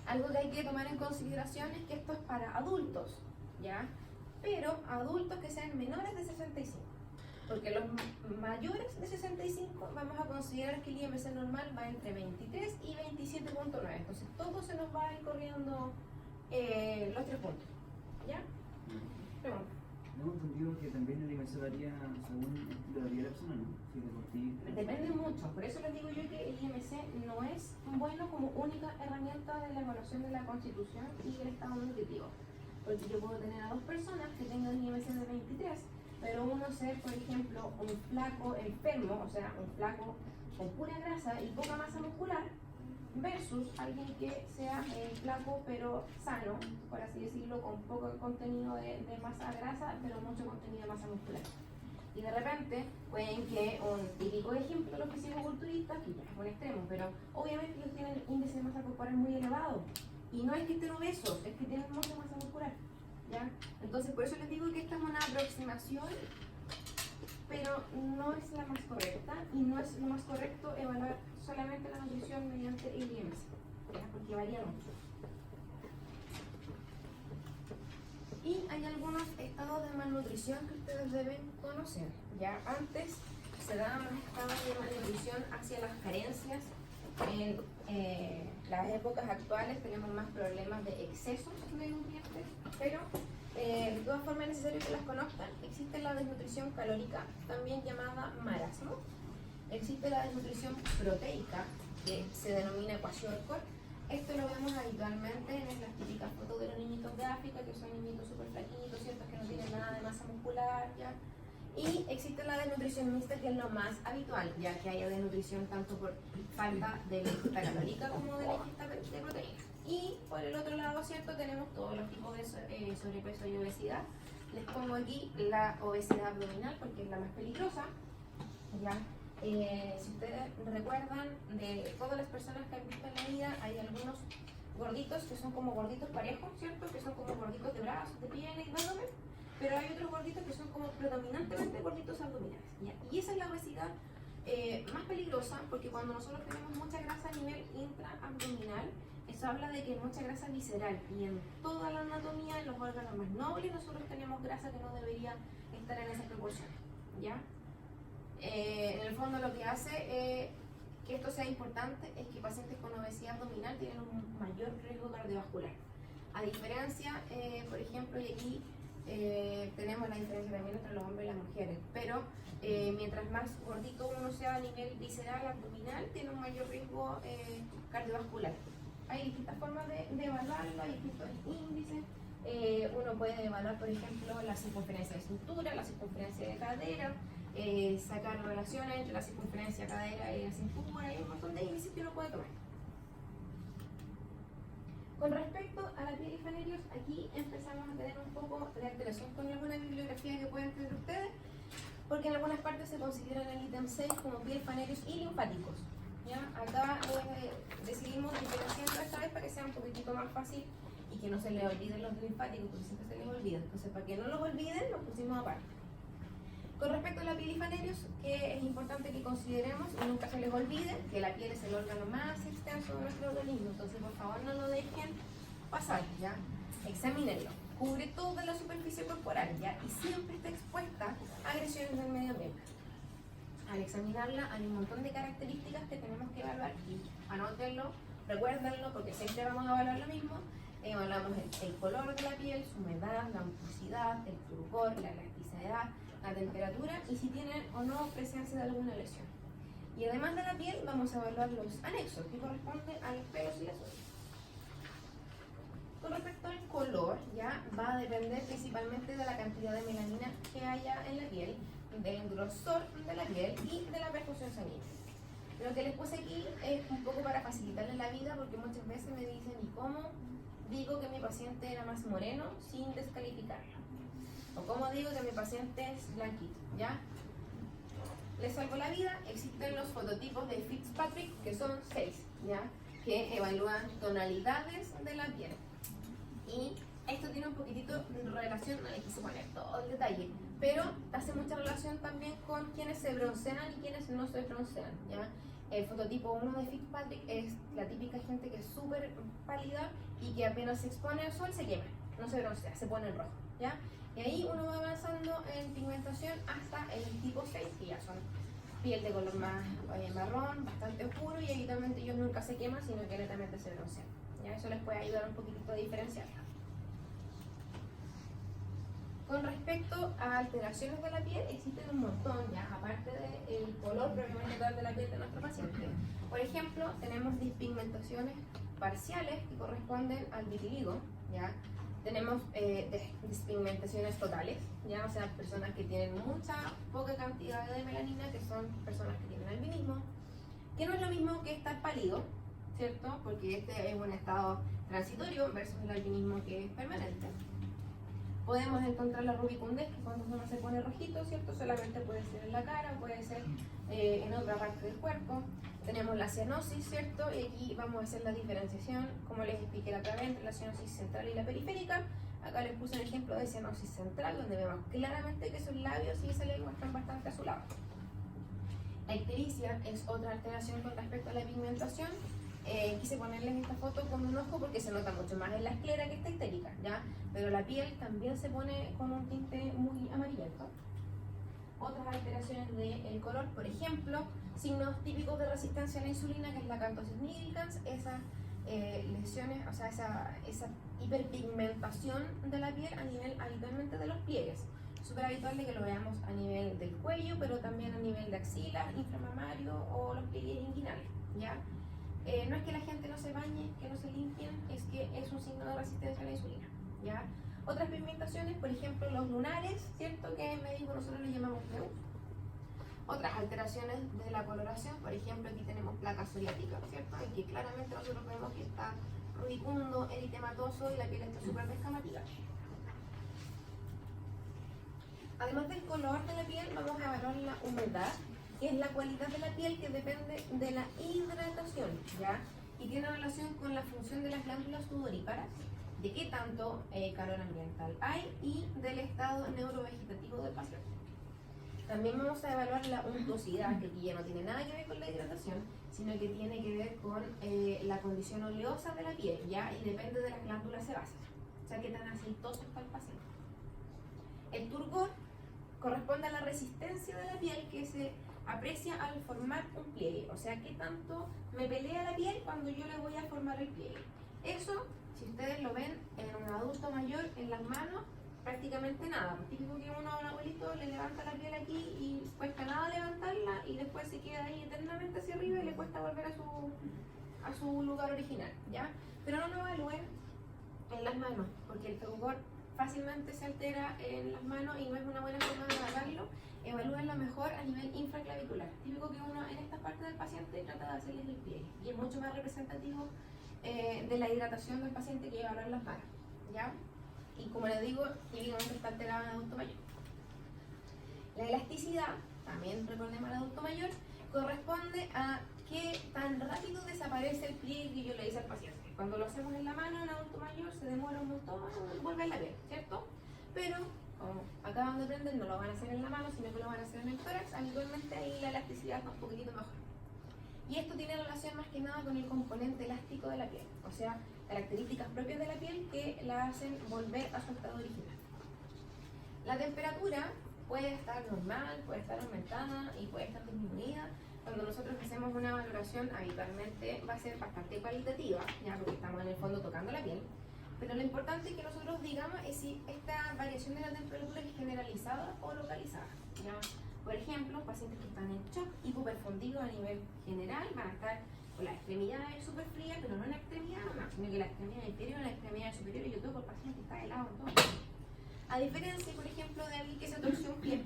Algo que hay que tomar en consideración es que esto es para adultos, ¿ya? Pero adultos que sean menores de 65. Porque los mayores de 65 vamos a considerar que el IMC normal va entre 23 y 27,9. Entonces todo se nos va a ir corriendo los 3 puntos. ¿Ya? Pregunta. Tengo entendido que también el IMC varía según el estilo de vida de la persona, ¿no? Si deportista. Depende mucho, por eso les digo yo que el IMC no es bueno como única herramienta de la evaluación de la constitución y el estado nutritivo. Porque yo puedo tener a 2 personas que tengan IMC de 23 pero uno ser, por ejemplo, un flaco enfermo, o sea, un flaco con pura grasa y poca masa muscular, versus alguien que sea flaco pero sano, por así decirlo, con poco contenido de masa grasa, pero mucho contenido de masa muscular. Y de repente pueden que un típico ejemplo de los fisicoculturistas, que ya es un extremo, pero obviamente ellos tienen índice de masa corporal muy elevado. Y no es que estén obesos, es que tienen mucha masa muscular. ¿Ya? Entonces por eso les digo que esta es una aproximación, pero no es la más correcta y no es lo más correcto evaluar solamente la nutrición mediante el IMC, ¿ya? Porque varía mucho. Y hay algunos estados de malnutrición que ustedes deben conocer. Ya antes se daban los estados de malnutrición hacia las carencias. En las épocas actuales tenemos más problemas de excesos de nutrientes, pero de todas formas es necesario que las conozcan. Existe la desnutrición calórica, también llamada marasmo. Existe la desnutrición proteica, que se denomina kwashiorkor. Esto lo vemos habitualmente en las típicas fotos de los niñitos de África, que son niñitos súper flaquitos, ¿cierto? Que no tienen nada de masa muscular, ¿ya? Y existe la desnutrición mixta, que es lo más habitual, ya que haya desnutrición tanto por falta de la ingesta calórica como de la ingesta de proteínas. Y por el otro lado, ¿cierto? Tenemos todos los tipos de sobrepeso y obesidad. Les pongo aquí la obesidad abdominal porque es la más peligrosa, ¿ya? Si ustedes recuerdan, de todas las personas que han visto en la vida, hay algunos gorditos que son como gorditos parejos, ¿cierto? Que son como gorditos de brazos, de piernas y de abdomen, pero hay otros gorditos que son como predominantemente gorditos abdominales, ¿ya? Y esa es la obesidad más peligrosa, porque cuando nosotros tenemos mucha grasa a nivel intraabdominal, eso habla de que hay mucha grasa visceral, y en toda la anatomía, en los órganos más nobles, nosotros tenemos grasa que no debería estar en esa proporción, ¿ya? En el fondo lo que hace que esto sea importante es que pacientes con obesidad abdominal tienen un mayor riesgo cardiovascular. A diferencia, por ejemplo, y aquí tenemos la diferencia también entre los hombres y las mujeres, pero mientras más gordito uno sea a nivel visceral, abdominal, tiene un mayor riesgo cardiovascular. Hay distintas formas de evaluarlo, hay distintos índices. Uno puede evaluar, por ejemplo, la circunferencia de cintura, la circunferencia de cadera, sacar relaciones entre la circunferencia de cadera y la cintura, hay un montón de índices que uno puede tomar. Con respecto a la piel y fanerios, aquí empezamos a tener un poco de alteración con alguna bibliografía que pueden tener ustedes, porque en algunas partes se consideran el ítem 6 como piel, fanerios y linfáticos. ¿Ya? Acá decidimos diferenciarlo esta vez para que sea un poquitito más fácil y que no se les olviden los linfáticos, porque siempre se les olvida. Entonces, para que no los olviden, los pusimos aparte. Con respecto a la piel y fanerios, que es importante que consideremos y nunca se les olvide que la piel es el órgano más extenso de nuestro organismo, entonces por favor no lo dejen pasar, ¿ya? Examínenlo. Cubre toda la superficie corporal, ¿ya? Y siempre está expuesta a agresiones del medio ambiente. Al examinarla hay un montón de características que tenemos que evaluar y anótenlo, recuérdenlo, porque siempre vamos a evaluar lo mismo. Evaluamos el color de la piel, su humedad, la untuosidad, el turgor, la elasticidad, la temperatura y si tienen o no presencia de alguna lesión. Y además de la piel, vamos a evaluar los anexos, que corresponden a los pelos y las uñas. Con respecto al color, ya va a depender principalmente de la cantidad de melanina que haya en la piel, del grosor de la piel y de la perfusión sanguínea. Lo que les puse aquí es un poco para facilitarles la vida, porque muchas veces me dicen, ¿y cómo digo que mi paciente era más moreno sin descalificarlo? O cómo digo que mi paciente es blanquito, ¿ya? Les salvo la vida. Existen los fototipos de Fitzpatrick, que son 6, ¿ya? Que evalúan tonalidades de la piel. Y esto tiene un poquitito de relación, no le quise poner todo el detalle, pero hace mucha relación también con quienes se broncean y quienes no se broncean, ¿ya? El fototipo 1 de Fitzpatrick es la típica gente que es súper pálida y que apenas se expone al sol se quema, no se broncea, se pone en rojo, ¿ya? Y ahí uno va avanzando en pigmentación hasta el tipo 6, que ya son piel de color más marrón, bastante oscuro, y habitualmente ellos nunca se queman, sino que netamente se broncean, ¿ya? Eso les puede ayudar un poquitito a diferenciarla. Con respecto a alteraciones de la piel, existen un montón, ya, aparte del color propiamente tal de la piel de nuestro paciente. Por ejemplo, tenemos despigmentaciones parciales que corresponden al vitiligo, ¿ya? Tenemos despigmentaciones totales, ¿ya? O sea, personas que tienen poca cantidad de melanina, que son personas que tienen albinismo, que no es lo mismo que estar pálido, ¿cierto? Porque este es un estado transitorio versus el albinismo que es permanente. Podemos encontrar la rubicundez, que cuando uno se pone rojito, ¿cierto? Solamente puede ser en la cara, puede ser en otra parte del cuerpo. Tenemos la cianosis, ¿cierto? Y aquí vamos a hacer la diferenciación, como les expliqué la otra vez, entre la cianosis central y la periférica. Acá les puse un ejemplo de cianosis central, donde vemos claramente que sus labios y esa lengua están bastante azulados. La ictericia es otra alteración con respecto a la pigmentación. Quise ponerles esta foto con un ojo porque se nota mucho más en la esclera que está ictérica, ¿ya? Pero la piel también se pone con un tinte muy amarillento. Otras alteraciones del color, por ejemplo, signos típicos de resistencia a la insulina, que es la acanthosis nigricans, esas lesiones, o sea, esa hiperpigmentación de la piel a nivel habitualmente de los pliegues. Súper habitual de que lo veamos a nivel del cuello, pero también a nivel de axila, inframamario o los pliegues inguinales, ¿ya? No es que la gente no se bañe, que no se limpien, es que es un signo de resistencia a la insulina, ¿ya? Otras pigmentaciones, por ejemplo, los lunares, ¿cierto? Que en médico nosotros les llamamos fleus. Otras alteraciones de la coloración, por ejemplo, aquí tenemos placa psoriática, ¿cierto? En que claramente nosotros vemos que está rubicundo, eritematoso y la piel está súper descamativa. Además del color de la piel, vamos a evaluar la humedad, que es la cualidad de la piel que depende de la hidratación, ¿ya? Y tiene relación con la función de las glándulas sudoríparas, de qué tanto calor ambiental hay y del estado neurovegetativo del paciente. También vamos a evaluar la untuosidad, que aquí ya no tiene nada que ver con la hidratación, sino que tiene que ver con la condición oleosa de la piel, ¿ya? Y depende de las glándulas sebáceas, o sea, qué tan aceitoso está el paciente. El turgor corresponde a la resistencia de la piel que se aprecia al formar un pliegue, o sea, qué tanto me pelea la piel cuando yo le voy a formar el pliegue. Eso, si ustedes lo ven en un adulto mayor, en las manos, prácticamente nada. Típico que uno a un abuelito le levanta la piel aquí y cuesta nada levantarla y después se queda ahí eternamente hacia arriba y le cuesta volver a su lugar original, ¿ya? Pero no lo evalúen en las manos, porque el turgor fácilmente se altera en las manos y no es una buena forma de evaluarlo. Evalúenlo mejor a nivel infraclavicular. Típico que uno en esta parte del paciente trata de hacerles el pliegue y es mucho más representativo de la hidratación del paciente que evaluar las manos, ¿ya? Y como les digo, típicamente está alterada en adulto mayor. La elasticidad, también recordemos al adulto mayor, corresponde a qué tan rápido desaparece el pliegue que yo le hice al paciente. Cuando lo hacemos en la mano en adulto mayor se demora un montón en volver a la piel, ¿cierto? Pero como acaban de aprender, no lo van a hacer en la mano, sino que lo van a hacer en el tórax. Habitualmente ahí la elasticidad está un poquitito mejor. Y esto tiene relación más que nada con el componente elástico de la piel, o sea, características propias de la piel que la hacen volver a su estado original. La temperatura puede estar normal, puede estar aumentada y puede estar disminuida. Cuando nosotros hacemos una valoración, habitualmente va a ser bastante cualitativa, ya porque estamos en el fondo tocando la piel. Pero lo importante que nosotros digamos es si esta variación de la temperatura es generalizada o localizada, ¿ya? Por ejemplo, pacientes que están en shock hipoperfundido a nivel general van a estar con las extremidades súper frías, pero no en la extremidad nomás, sino que la extremidad inferior, la extremidad superior, y yo toco el paciente que está helado en todo. A diferencia, por ejemplo, de alguien que se torció un pie,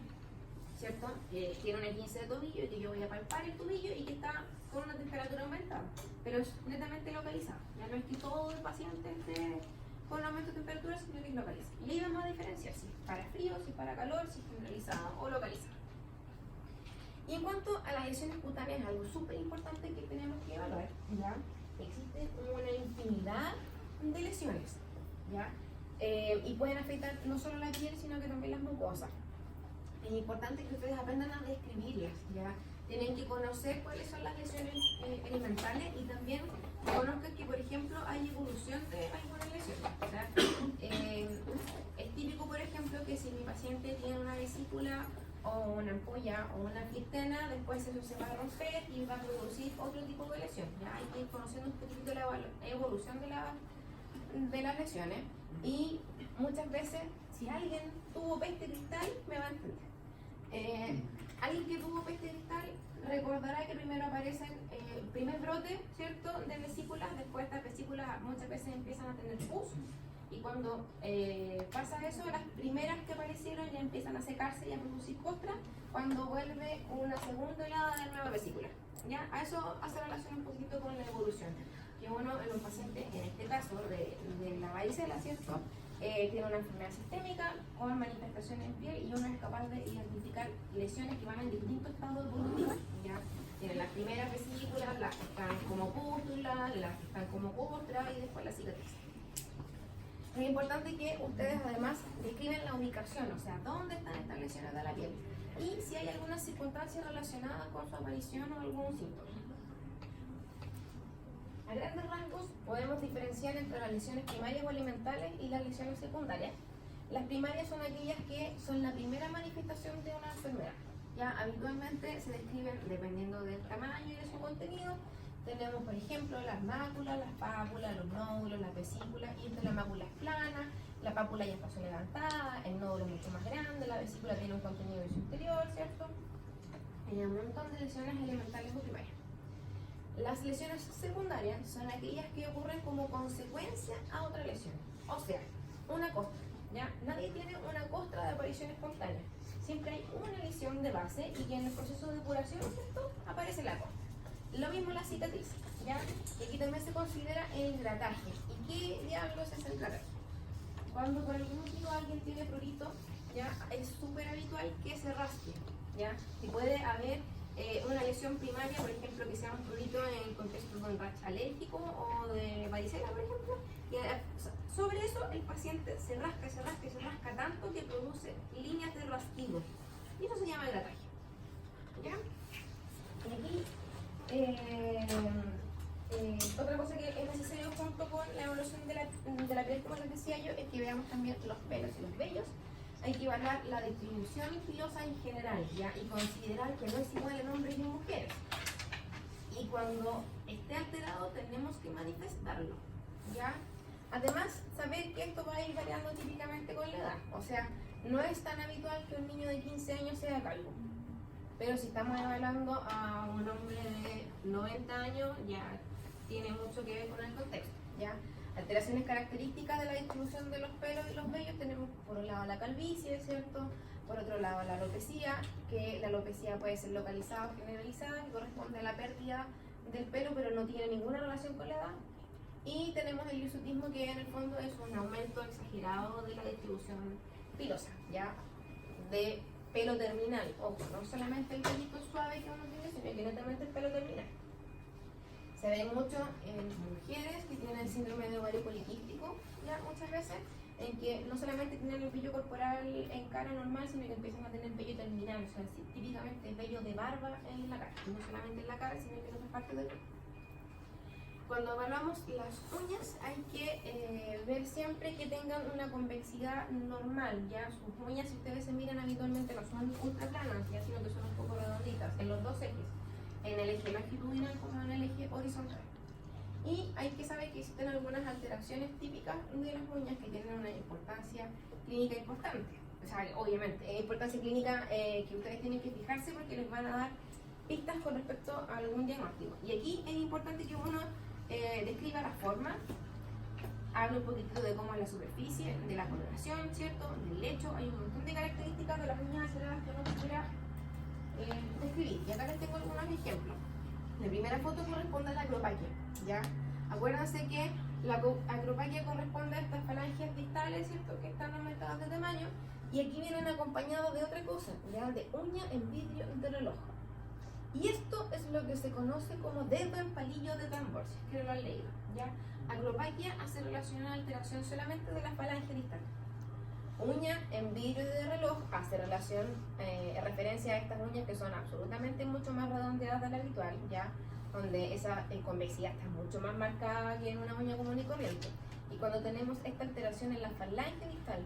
¿cierto? Que tiene una 15 de tobillo y que yo voy a palpar el tobillo y que está con una temperatura aumentada, pero es netamente localizada. Ya no es que todo el paciente esté con un aumento de temperatura, sino que es localizado. Y ahí vamos a diferenciar si para frío, si para calor, si es generalizada o localizada. Y en cuanto a las lesiones cutáneas, algo súper importante que tenemos que evaluar, ¿ya? Existe una infinidad de lesiones, ¿ya? Y pueden afectar no solo la piel, sino que también las mucosas. Es importante que ustedes aprendan a describirlas, ¿ya? Tienen que conocer cuáles son las lesiones elementales y también conozcan que, por ejemplo, hay evolución de algunas lesiones, ¿ya? Es típico, por ejemplo, que si mi paciente tiene una vesícula o una ampolla o una flistena, después eso se va a romper y va a producir otro tipo de lesión. Ya hay que ir conociendo un poquito la evolución de las lesiones y muchas veces si alguien tuvo peste cristal me va a entender. Alguien que tuvo peste cristal recordará que primero aparecen el primer brote, ¿cierto?, de vesículas, después estas vesículas muchas veces empiezan a tener pus Y cuando pasa eso, las primeras que aparecieron ya empiezan a secarse y a producir costras cuando vuelve una segunda helada de nueva vesícula. ¿Ya? A eso hace relación un poquito con la evolución. Que uno en un paciente, en este caso de la varicela, ¿cierto? Tiene una enfermedad sistémica con manifestaciones en piel y uno es capaz de identificar lesiones que van en distintos estados evolutivos. ¿Ya? Tienen las primeras vesículas, las que están como pústulas, las que están como costra y después la cicatriz. Es importante que ustedes además describen la ubicación, o sea, dónde están estas lesiones de la piel y si hay alguna circunstancia relacionada con su aparición o algún síntoma. A grandes rasgos podemos diferenciar entre las lesiones primarias o alimentales y las lesiones secundarias. Las primarias son aquellas que son la primera manifestación de una enfermedad. Ya habitualmente se describen dependiendo del tamaño y de su contenido. Tenemos, por ejemplo, las máculas, las pápulas, los nódulos, las vesículas, y entre la mácula es plana, la pápula ya está levantada, el nódulo es mucho más grande, la vesícula tiene un contenido de su interior, ¿cierto? Hay un montón de lesiones elementales o primarias. Las lesiones secundarias son aquellas que ocurren como consecuencia a otra lesión. O sea, una costra, ¿ya? Nadie tiene una costra de aparición espontánea. Siempre hay una lesión de base y en el proceso de curación, ¿cierto?, aparece la costra. Lo mismo la cicatriz, ¿ya? Y aquí también se considera el grataje. ¿Y qué diablos es el grataje? Cuando por algún motivo alguien tiene prurito, ya es súper habitual que se rasque, ¿ya? Y puede haber una lesión primaria, por ejemplo, que sea un prurito en el contexto de un rash alérgico o de varicela, por ejemplo, y sobre eso el paciente se rasca tanto que produce líneas de rasquido. Y eso se llama grataje, ¿ya? Y aquí otra cosa que es necesario junto con la evolución de la piel, como les decía yo, es que veamos también los pelos y los vellos. Hay que evaluar la distribución pilosa en general, ¿ya? Y considerar que no es igual en hombres y en mujeres. Y cuando esté alterado tenemos que manifestarlo, ¿ya? Además, saber que esto va a ir variando típicamente con la edad. O sea, no es tan habitual que un niño de 15 años sea calvo. Pero si estamos evaluando a un hombre de 90 años, ya tiene mucho que ver con el contexto, ¿ya? Alteraciones características de la distribución de los pelos y los vellos tenemos por un lado la calvicie, ¿cierto? Por otro lado la alopecia, que la alopecia puede ser localizada o generalizada, que corresponde a la pérdida del pelo, pero no tiene ninguna relación con la edad. Y tenemos el hirsutismo, que en el fondo es un aumento exagerado de la distribución pilosa, ¿ya? De pelo terminal, ojo, no solamente el pelito suave que uno tiene, sino que netamente el pelo terminal. Se ve mucho en mujeres que tienen síndrome de ovario poliquístico, ya muchas veces, en que no solamente tienen el vello corporal en cara normal, sino que empiezan a tener vello terminal, o sea, típicamente vello de barba en la cara, no solamente en la cara, sino que en otras partes del cuerpo. Cuando evaluamos las uñas hay que ver siempre que tengan una convexidad normal, ya sus uñas, si ustedes se miran habitualmente, no son ultra planas, ya, sino que son un poco redonditas en los dos ejes, en el eje longitudinal como en el eje horizontal. Y hay que saber que existen algunas alteraciones típicas de las uñas que tienen una importancia clínica importante. O sea, obviamente, es importancia clínica que ustedes tienen que fijarse porque les van a dar pistas con respecto a algún diagnóstico. Y aquí es importante que uno describa la forma, habla un poquito de cómo es la superficie, de la coloración, ¿cierto? Del lecho. Hay un montón de características de las uñas aceleradas que uno quisiera describir. Y acá les tengo algunos ejemplos. La primera foto corresponde a la acropaquia, ¿ya? Acuérdense que la acropaquia corresponde a estas falanges distales, ¿cierto?, que están aumentadas de tamaño, y aquí vienen acompañados de otra cosa, ¿ya? De uña en vidrio de reloj. Y esto es lo que se conoce como dedo en palillo de tambor, si es que lo han leído, ¿ya? Acropaquia hace relación a la alteración solamente de la falange distal. Uña en vidrio de reloj hace relación, referencia a estas uñas que son absolutamente mucho más redondeadas de la habitual, ¿ya? Donde esa convexidad está mucho más marcada que en una uña común y corriente. Y cuando tenemos esta alteración en la falange distal,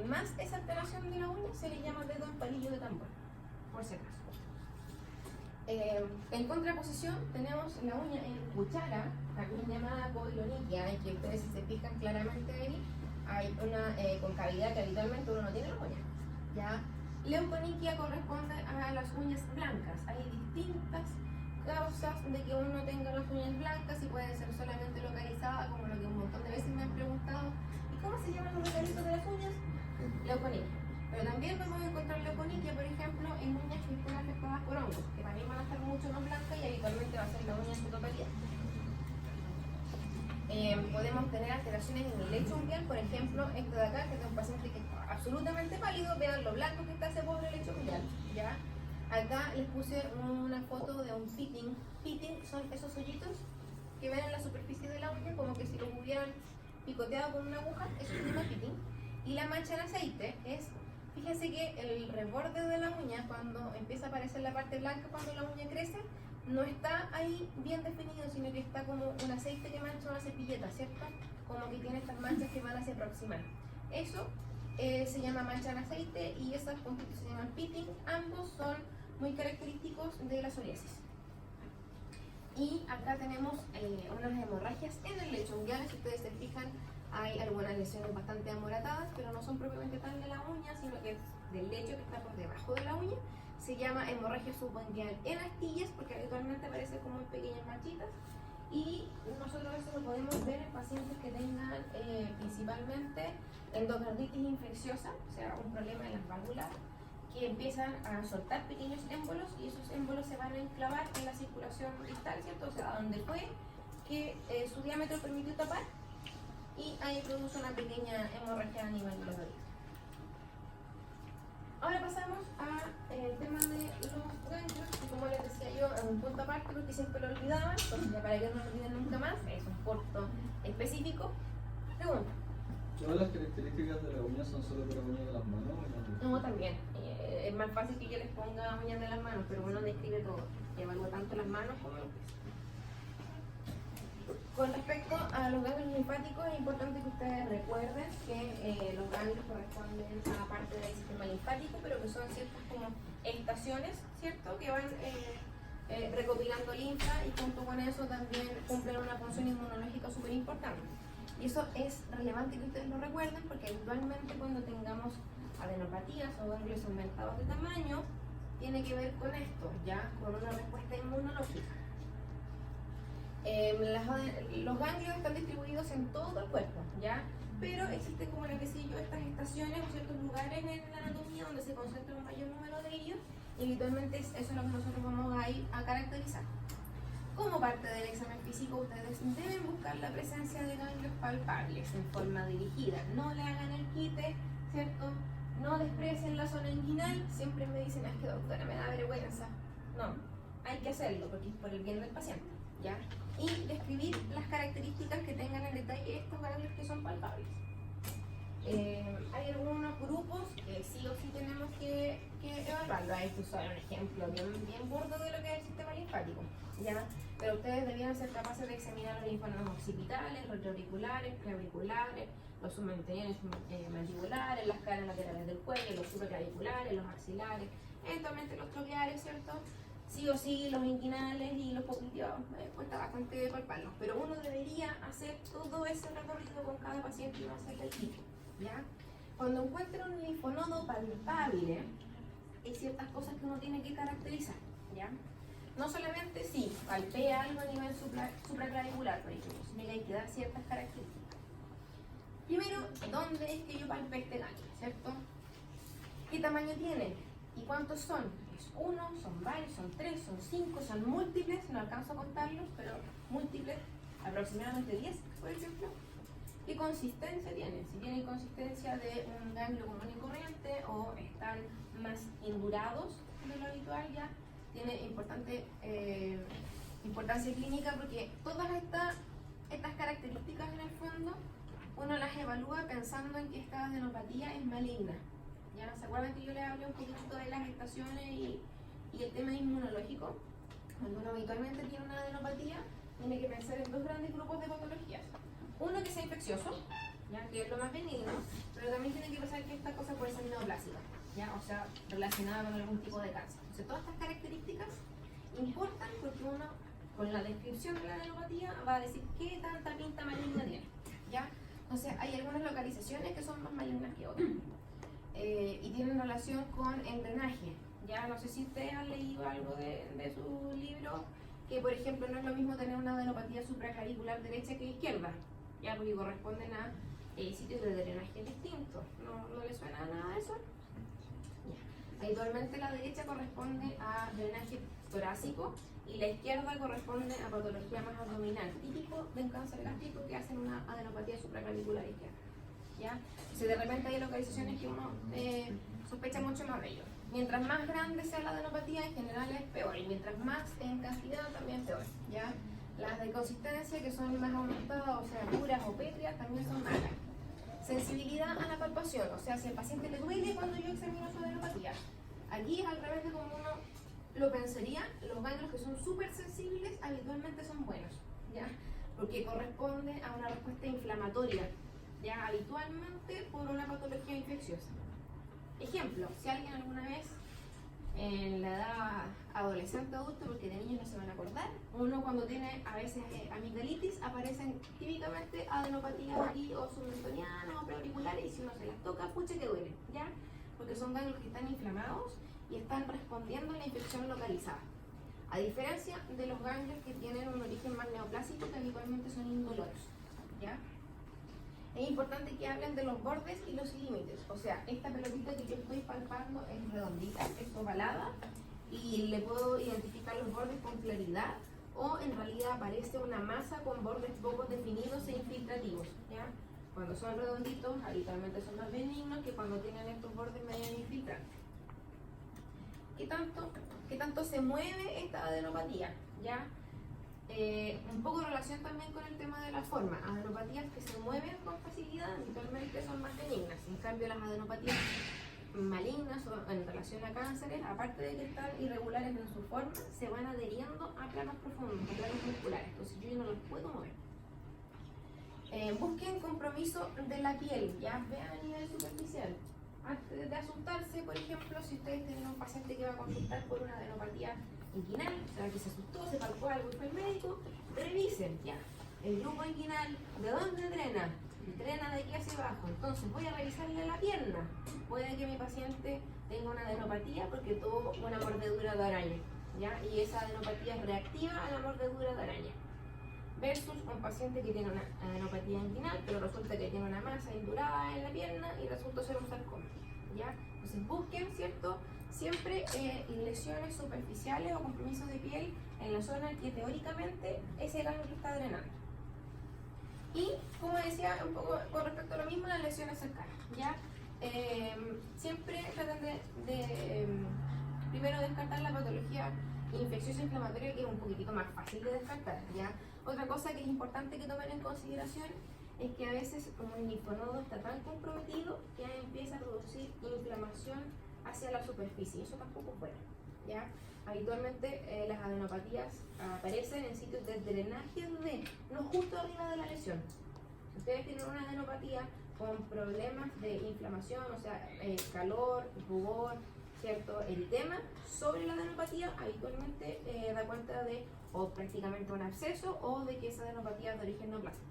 más esa alteración de la uña, se le llama dedo en palillo de tambor, por si acaso. En contraposición tenemos la uña en cuchara, también llamada coilonychia, y que ustedes, si se fijan claramente ahí, hay una concavidad que habitualmente uno no tiene en la uña, ¿ya? Leuconychia corresponde a las uñas blancas. Hay distintas causas de que uno tenga las uñas blancas y puede ser solamente localizada, como lo que un montón de veces me han preguntado, ¿y ¿Cómo se llaman los regalitos de las uñas? Leuconiquia. Pero también podemos encontrar leuconiquia, por ejemplo, en uñas que están afectadas por hongos, que también van a estar mucho más blancas y habitualmente va a ser la uña en su totalidad. Podemos tener alteraciones en el lecho unguial, por ejemplo, este de acá, que es de un paciente que está absolutamente pálido, vean lo blanco que está ese pobre lecho unguial, ¿ya? Acá les puse una foto de un pitting. Pitting son esos hoyitos que ven en la superficie de la uña, como que si los hubieran picoteado con una aguja, eso se llama pitting. Y la mancha en aceite es, fíjense que el reborde de la uña, cuando empieza a aparecer la parte blanca, cuando la uña crece, no está ahí bien definido, sino que está como un aceite que mancha una cepilleta, ¿cierto? Como que tiene estas manchas que van hacia proximal. Eso se llama mancha en aceite y esos puntitos se llaman pitting. Ambos son muy característicos de la psoriasis. Y acá tenemos unas hemorragias en el lecho unguial. Si ustedes se fijan, hay algunas lesiones bastante amoratadas, pero no son propiamente tal de la uña, sino que es del lecho que está por debajo de la uña. Se llama hemorragia subunguial en astillas porque habitualmente aparece como en pequeñas manchitas. Y nosotros eso lo podemos ver en pacientes que tengan principalmente endocarditis infecciosa, o sea, un problema en las válvulas, que empiezan a soltar pequeños émbolos y esos émbolos se van a enclavar en la circulación distal, ¿cierto? O sea, donde fue que su diámetro permitió tapar y ahí produce una pequeña hemorragia a nivel de la rodilla. Ahora pasamos al tema de los ganglios, y como les decía yo, en un punto aparte porque siempre lo olvidaban, entonces ya para que no lo olviden nunca más, es un punto específico. Pregunta. ¿Todas las características de la uña son solo para uñas de las manos? No, también. Es más fácil que yo les ponga uñas de las manos, pero uno describe todo. Y evalúa tanto las manos como los pies. Con respecto a los ganglios linfáticos, es importante que ustedes recuerden que los ganglios corresponden a parte del sistema linfático, pero que son ciertas como estaciones, ¿cierto? Que van recopilando linfa y junto con eso también cumplen una función inmunológica súper importante. Y eso es relevante que ustedes lo recuerden porque habitualmente cuando tengamos adenopatías o ganglios aumentados de tamaño, tiene que ver con esto, ya con una respuesta inmunológica. Los ganglios están distribuidos en todo el cuerpo, ¿ya? Pero existen, como les decía yo, estas estaciones o ciertos lugares en la anatomía donde se concentra un mayor número de ellos y habitualmente eso es lo que nosotros vamos a ir a caracterizar. Como parte del examen físico, ustedes deben buscar la presencia de ganglios palpables en forma dirigida. No le hagan el quite, ¿cierto? No desprecien la zona inguinal. Siempre me dicen, es que doctora, me da vergüenza. No, hay que hacerlo porque es por el bien del paciente, ¿ya? Y describir las características que tengan en detalle estos ganglios que son palpables. Hay algunos grupos que sí o sí tenemos que evaluarlo. Ahí esto es solo un ejemplo bien burdo de lo que es el sistema linfático, ¿ya? Pero ustedes debieran ser capaces de examinar los linfonodos occipitales, retroauriculares, preauriculares, los submenteriores mandibulares, las caras laterales del cuello, los supraclaviculares, los axilares, eventualmente los troqueares, ¿cierto? Sí o sí, los inguinales y los popliteos, cuesta bastante palparlos, pero uno debería hacer todo ese recorrido con cada paciente y no hacerle el quite, ¿ya? Cuando encuentre un linfonodo palpable, hay ciertas cosas que uno tiene que caracterizar, ¿ya? No solamente si palpea algo a nivel supraclavicular, por ejemplo, sino que hay que dar ciertas características. Primero, ¿dónde es que yo palpé este ganglio, cierto? ¿Qué tamaño tiene? ¿Y cuántos son? ¿Es uno? ¿Son varios? ¿Son tres? ¿Son cinco? ¿Son múltiples? No alcanzo a contarlos, pero múltiples, aproximadamente 10, por ejemplo. ¿Qué consistencia tienen? Si tienen consistencia de un ganglio común y corriente o están más indurados de lo habitual, ya tiene importancia clínica porque todas estas características en el fondo uno las evalúa pensando en que esta adenopatía es maligna. ¿Ya se acuerdan que yo les hablé un poquito de las estaciones y el tema inmunológico? Cuando uno habitualmente tiene una adenopatía, tiene que pensar en dos grandes grupos de patologías. Uno que sea infeccioso, ¿ya? Que es lo más benigno, pero también tienen que pensar que esta cosa puede ser neoplásica, ¿ya? O sea, relacionada con algún tipo de cáncer. Entonces, todas estas características importan porque uno, con la descripción de la adenopatía, va a decir qué tanta pinta maligna tiene, ¿ya? Entonces, hay algunas localizaciones que son más malignas que otras. Y tienen relación con el drenaje. Ya no sé si ustedes han leído algo de su libro, que por ejemplo no es lo mismo tener una adenopatía supraclavicular derecha que izquierda, ya porque corresponden a sitios de drenaje distintos. ¿No le suena nada de eso? Ya. Habitualmente la derecha corresponde a drenaje torácico y la izquierda corresponde a patología más abdominal, típico de un cáncer gástrico que hacen una adenopatía supraclavicular izquierda. ¿Ya? Si de repente hay localizaciones que uno sospecha mucho más de ello. Mientras más grande sea la adenopatía, en general es peor, y mientras más en cantidad también peor. ¿Ya? Las de consistencia, que son más aumentadas, o sea, puras o pétreas, también son malas. Sensibilidad a la palpación, o sea, si al paciente le duele cuando yo examino su adenopatía. Aquí, al revés de como uno lo pensaría, los ganglios que son súper sensibles habitualmente son buenos, ¿ya? Porque corresponde a una respuesta inflamatoria, ya habitualmente por una patología infecciosa. Ejemplo, si alguien alguna vez en la edad adolescente adulto, porque de niños no se van a acordar, uno cuando tiene a veces amigdalitis aparecen típicamente adenopatías aquí o submentonianas o preauriculares, y si uno se las toca, pucha que duele, ¿ya? Porque son ganglios que están inflamados y están respondiendo a la infección localizada. A diferencia de los ganglios que tienen un origen más neoplásico, que habitualmente son indoloros, ¿ya? Es importante que hablen de los bordes y los límites. O sea, esta pelotita que yo estoy palpando es redondita, es ovalada, y le puedo identificar los bordes con claridad, o en realidad parece una masa con bordes poco definidos e infiltrativos, ¿ya? Cuando son redonditos, habitualmente son más benignos que cuando tienen estos bordes medio infiltrantes. ¿Qué tanto se mueve esta adenopatía? ¿Ya? Un poco en relación también con el tema de la forma. Adenopatías que se mueven con facilidad habitualmente son más benignas. En cambio, las adenopatías malignas o en relación a cánceres, aparte de que están irregulares en su forma, se van adheriendo a planos profundos, a planos musculares. Entonces yo no los puedo mover. Busquen compromiso de la piel, ya vean a nivel superficial. Antes de asustarse, por ejemplo, si ustedes tienen un paciente que va a consultar por una adenopatía inguinal, o sea, que se asustó, se palpó algo y fue al médico, revisen ya el grupo inguinal, ¿de dónde drena? Drena de aquí hacia abajo. Entonces voy a revisarle la pierna. Puede que mi paciente tenga una adenopatía porque tuvo una mordedura de araña, ¿ya? Y esa adenopatía es reactiva a la mordedura de araña. Versus un paciente que tiene una adenopatía inguinal, pero resulta que tiene una masa indurada en la pierna y resulta ser un sarcoma, ¿ya? Entonces busquen, ¿cierto? Siempre lesiones superficiales o compromisos de piel en la zona que teóricamente ese ganglio está drenando. Y, como decía, un poco con respecto a lo mismo, las lesiones cercanas, ¿ya? Siempre traten de primero descartar la patología infecciosa inflamatoria, que es un poquitito más fácil de descartar, ¿ya? Otra cosa que es importante que tomen en consideración es que a veces un linfonodo está tan comprometido que empieza a producir inflamación hacia la superficie. Eso tampoco es bueno, ¿ya? Habitualmente las adenopatías aparecen en sitios de drenaje no justo arriba de la lesión. Si ustedes tienen una adenopatía con problemas de inflamación, o sea, calor, rubor, ¿cierto? Eritema sobre la adenopatía, habitualmente da cuenta de o prácticamente un absceso o de que esa adenopatía es de origen neoplásico.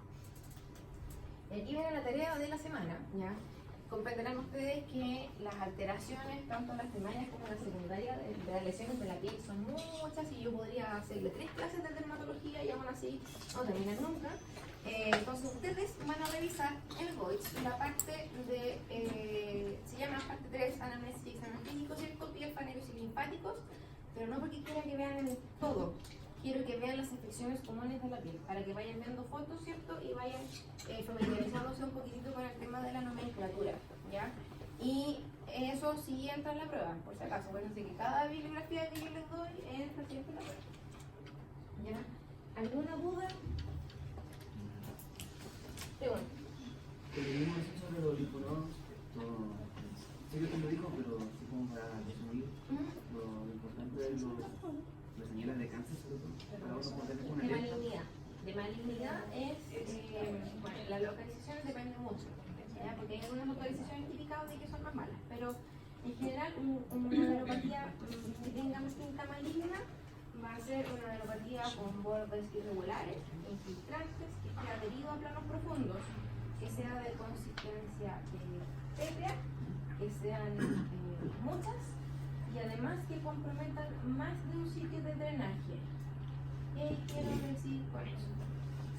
Aquí viene la tarea de la semana, ¿ya? Comprenderán ustedes que las alteraciones, tanto las primarias como las secundarias de las lesiones de la piel son muchas, y yo podría hacerle 3 clases de dermatología y aún así no terminan nunca. Entonces ustedes van a revisar el GOIS, la parte de, se llama parte 3, anamnesis y examen clínico, ¿cierto? Piel, paneros y linfáticos, pero no porque quiera que vean el todo, quiero que vean las infecciones comunes de la piel, para que vayan viendo fotos, ¿cierto? Y vayan familiarizándose un poquitito con el tema de la nomenclatura, ¿ya? Y eso sí entra en la prueba, por si acaso. Bueno, así que cada bibliografía que yo les doy entra siempre en la prueba, ¿ya? ¿Alguna duda? Pregunta. Lo que vimos sobre los linfonodos, sé que usted lo dijo, pero así como para resumir, lo importante es las señales de cáncer, sobre todo, para uno poder tener una De alerta. malignidad. De malignidad es, bueno, la localización depende mucho, ¿ya? Porque hay algunas localizaciones típicas de que son más malas, pero en general una adenopatía que tenga pinta maligna va a ser una adenopatía con bordes irregulares, infiltrantes, que esté adherido a planos profundos, que sea de consistencia pétrea, que sean muchas, y además que comprometan más de un sitio de drenaje. ¿Qué quiero decir con eso?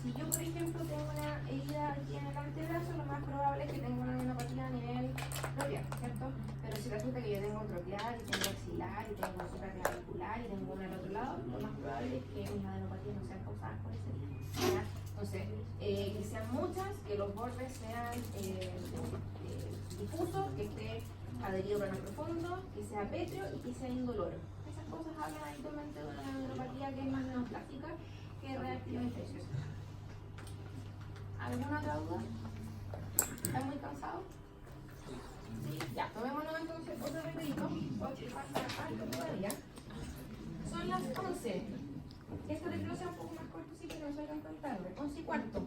Si yo, por ejemplo, tengo una herida aquí en el antebrazo, lo más probable es que tenga una neuropatía a nivel tropiar, ¿cierto? Pero si resulta que yo tengo tropiar, y tengo axilar, y tengo supraclavicular, y tengo una al otro lado, lo más probable es que mis adenopatías no sean causadas por ese virus, ¿ya? Entonces, que sean muchas, que los bordes sean difusos, que esté adherido plano profundo, que sea pétreo y que sea indoloro. Esas cosas hablan habitualmente de una neuropatía que es más neoplástica que reactiva infecciosa. ¿Alguna otra duda? ¿Están muy cansados? Sí, ya, tomémonos entonces otro repetito, porque falta algo todavía. Son las 11. Esto de que no sea un poco más corto, sí, que no salgan tan tarde. 11:15.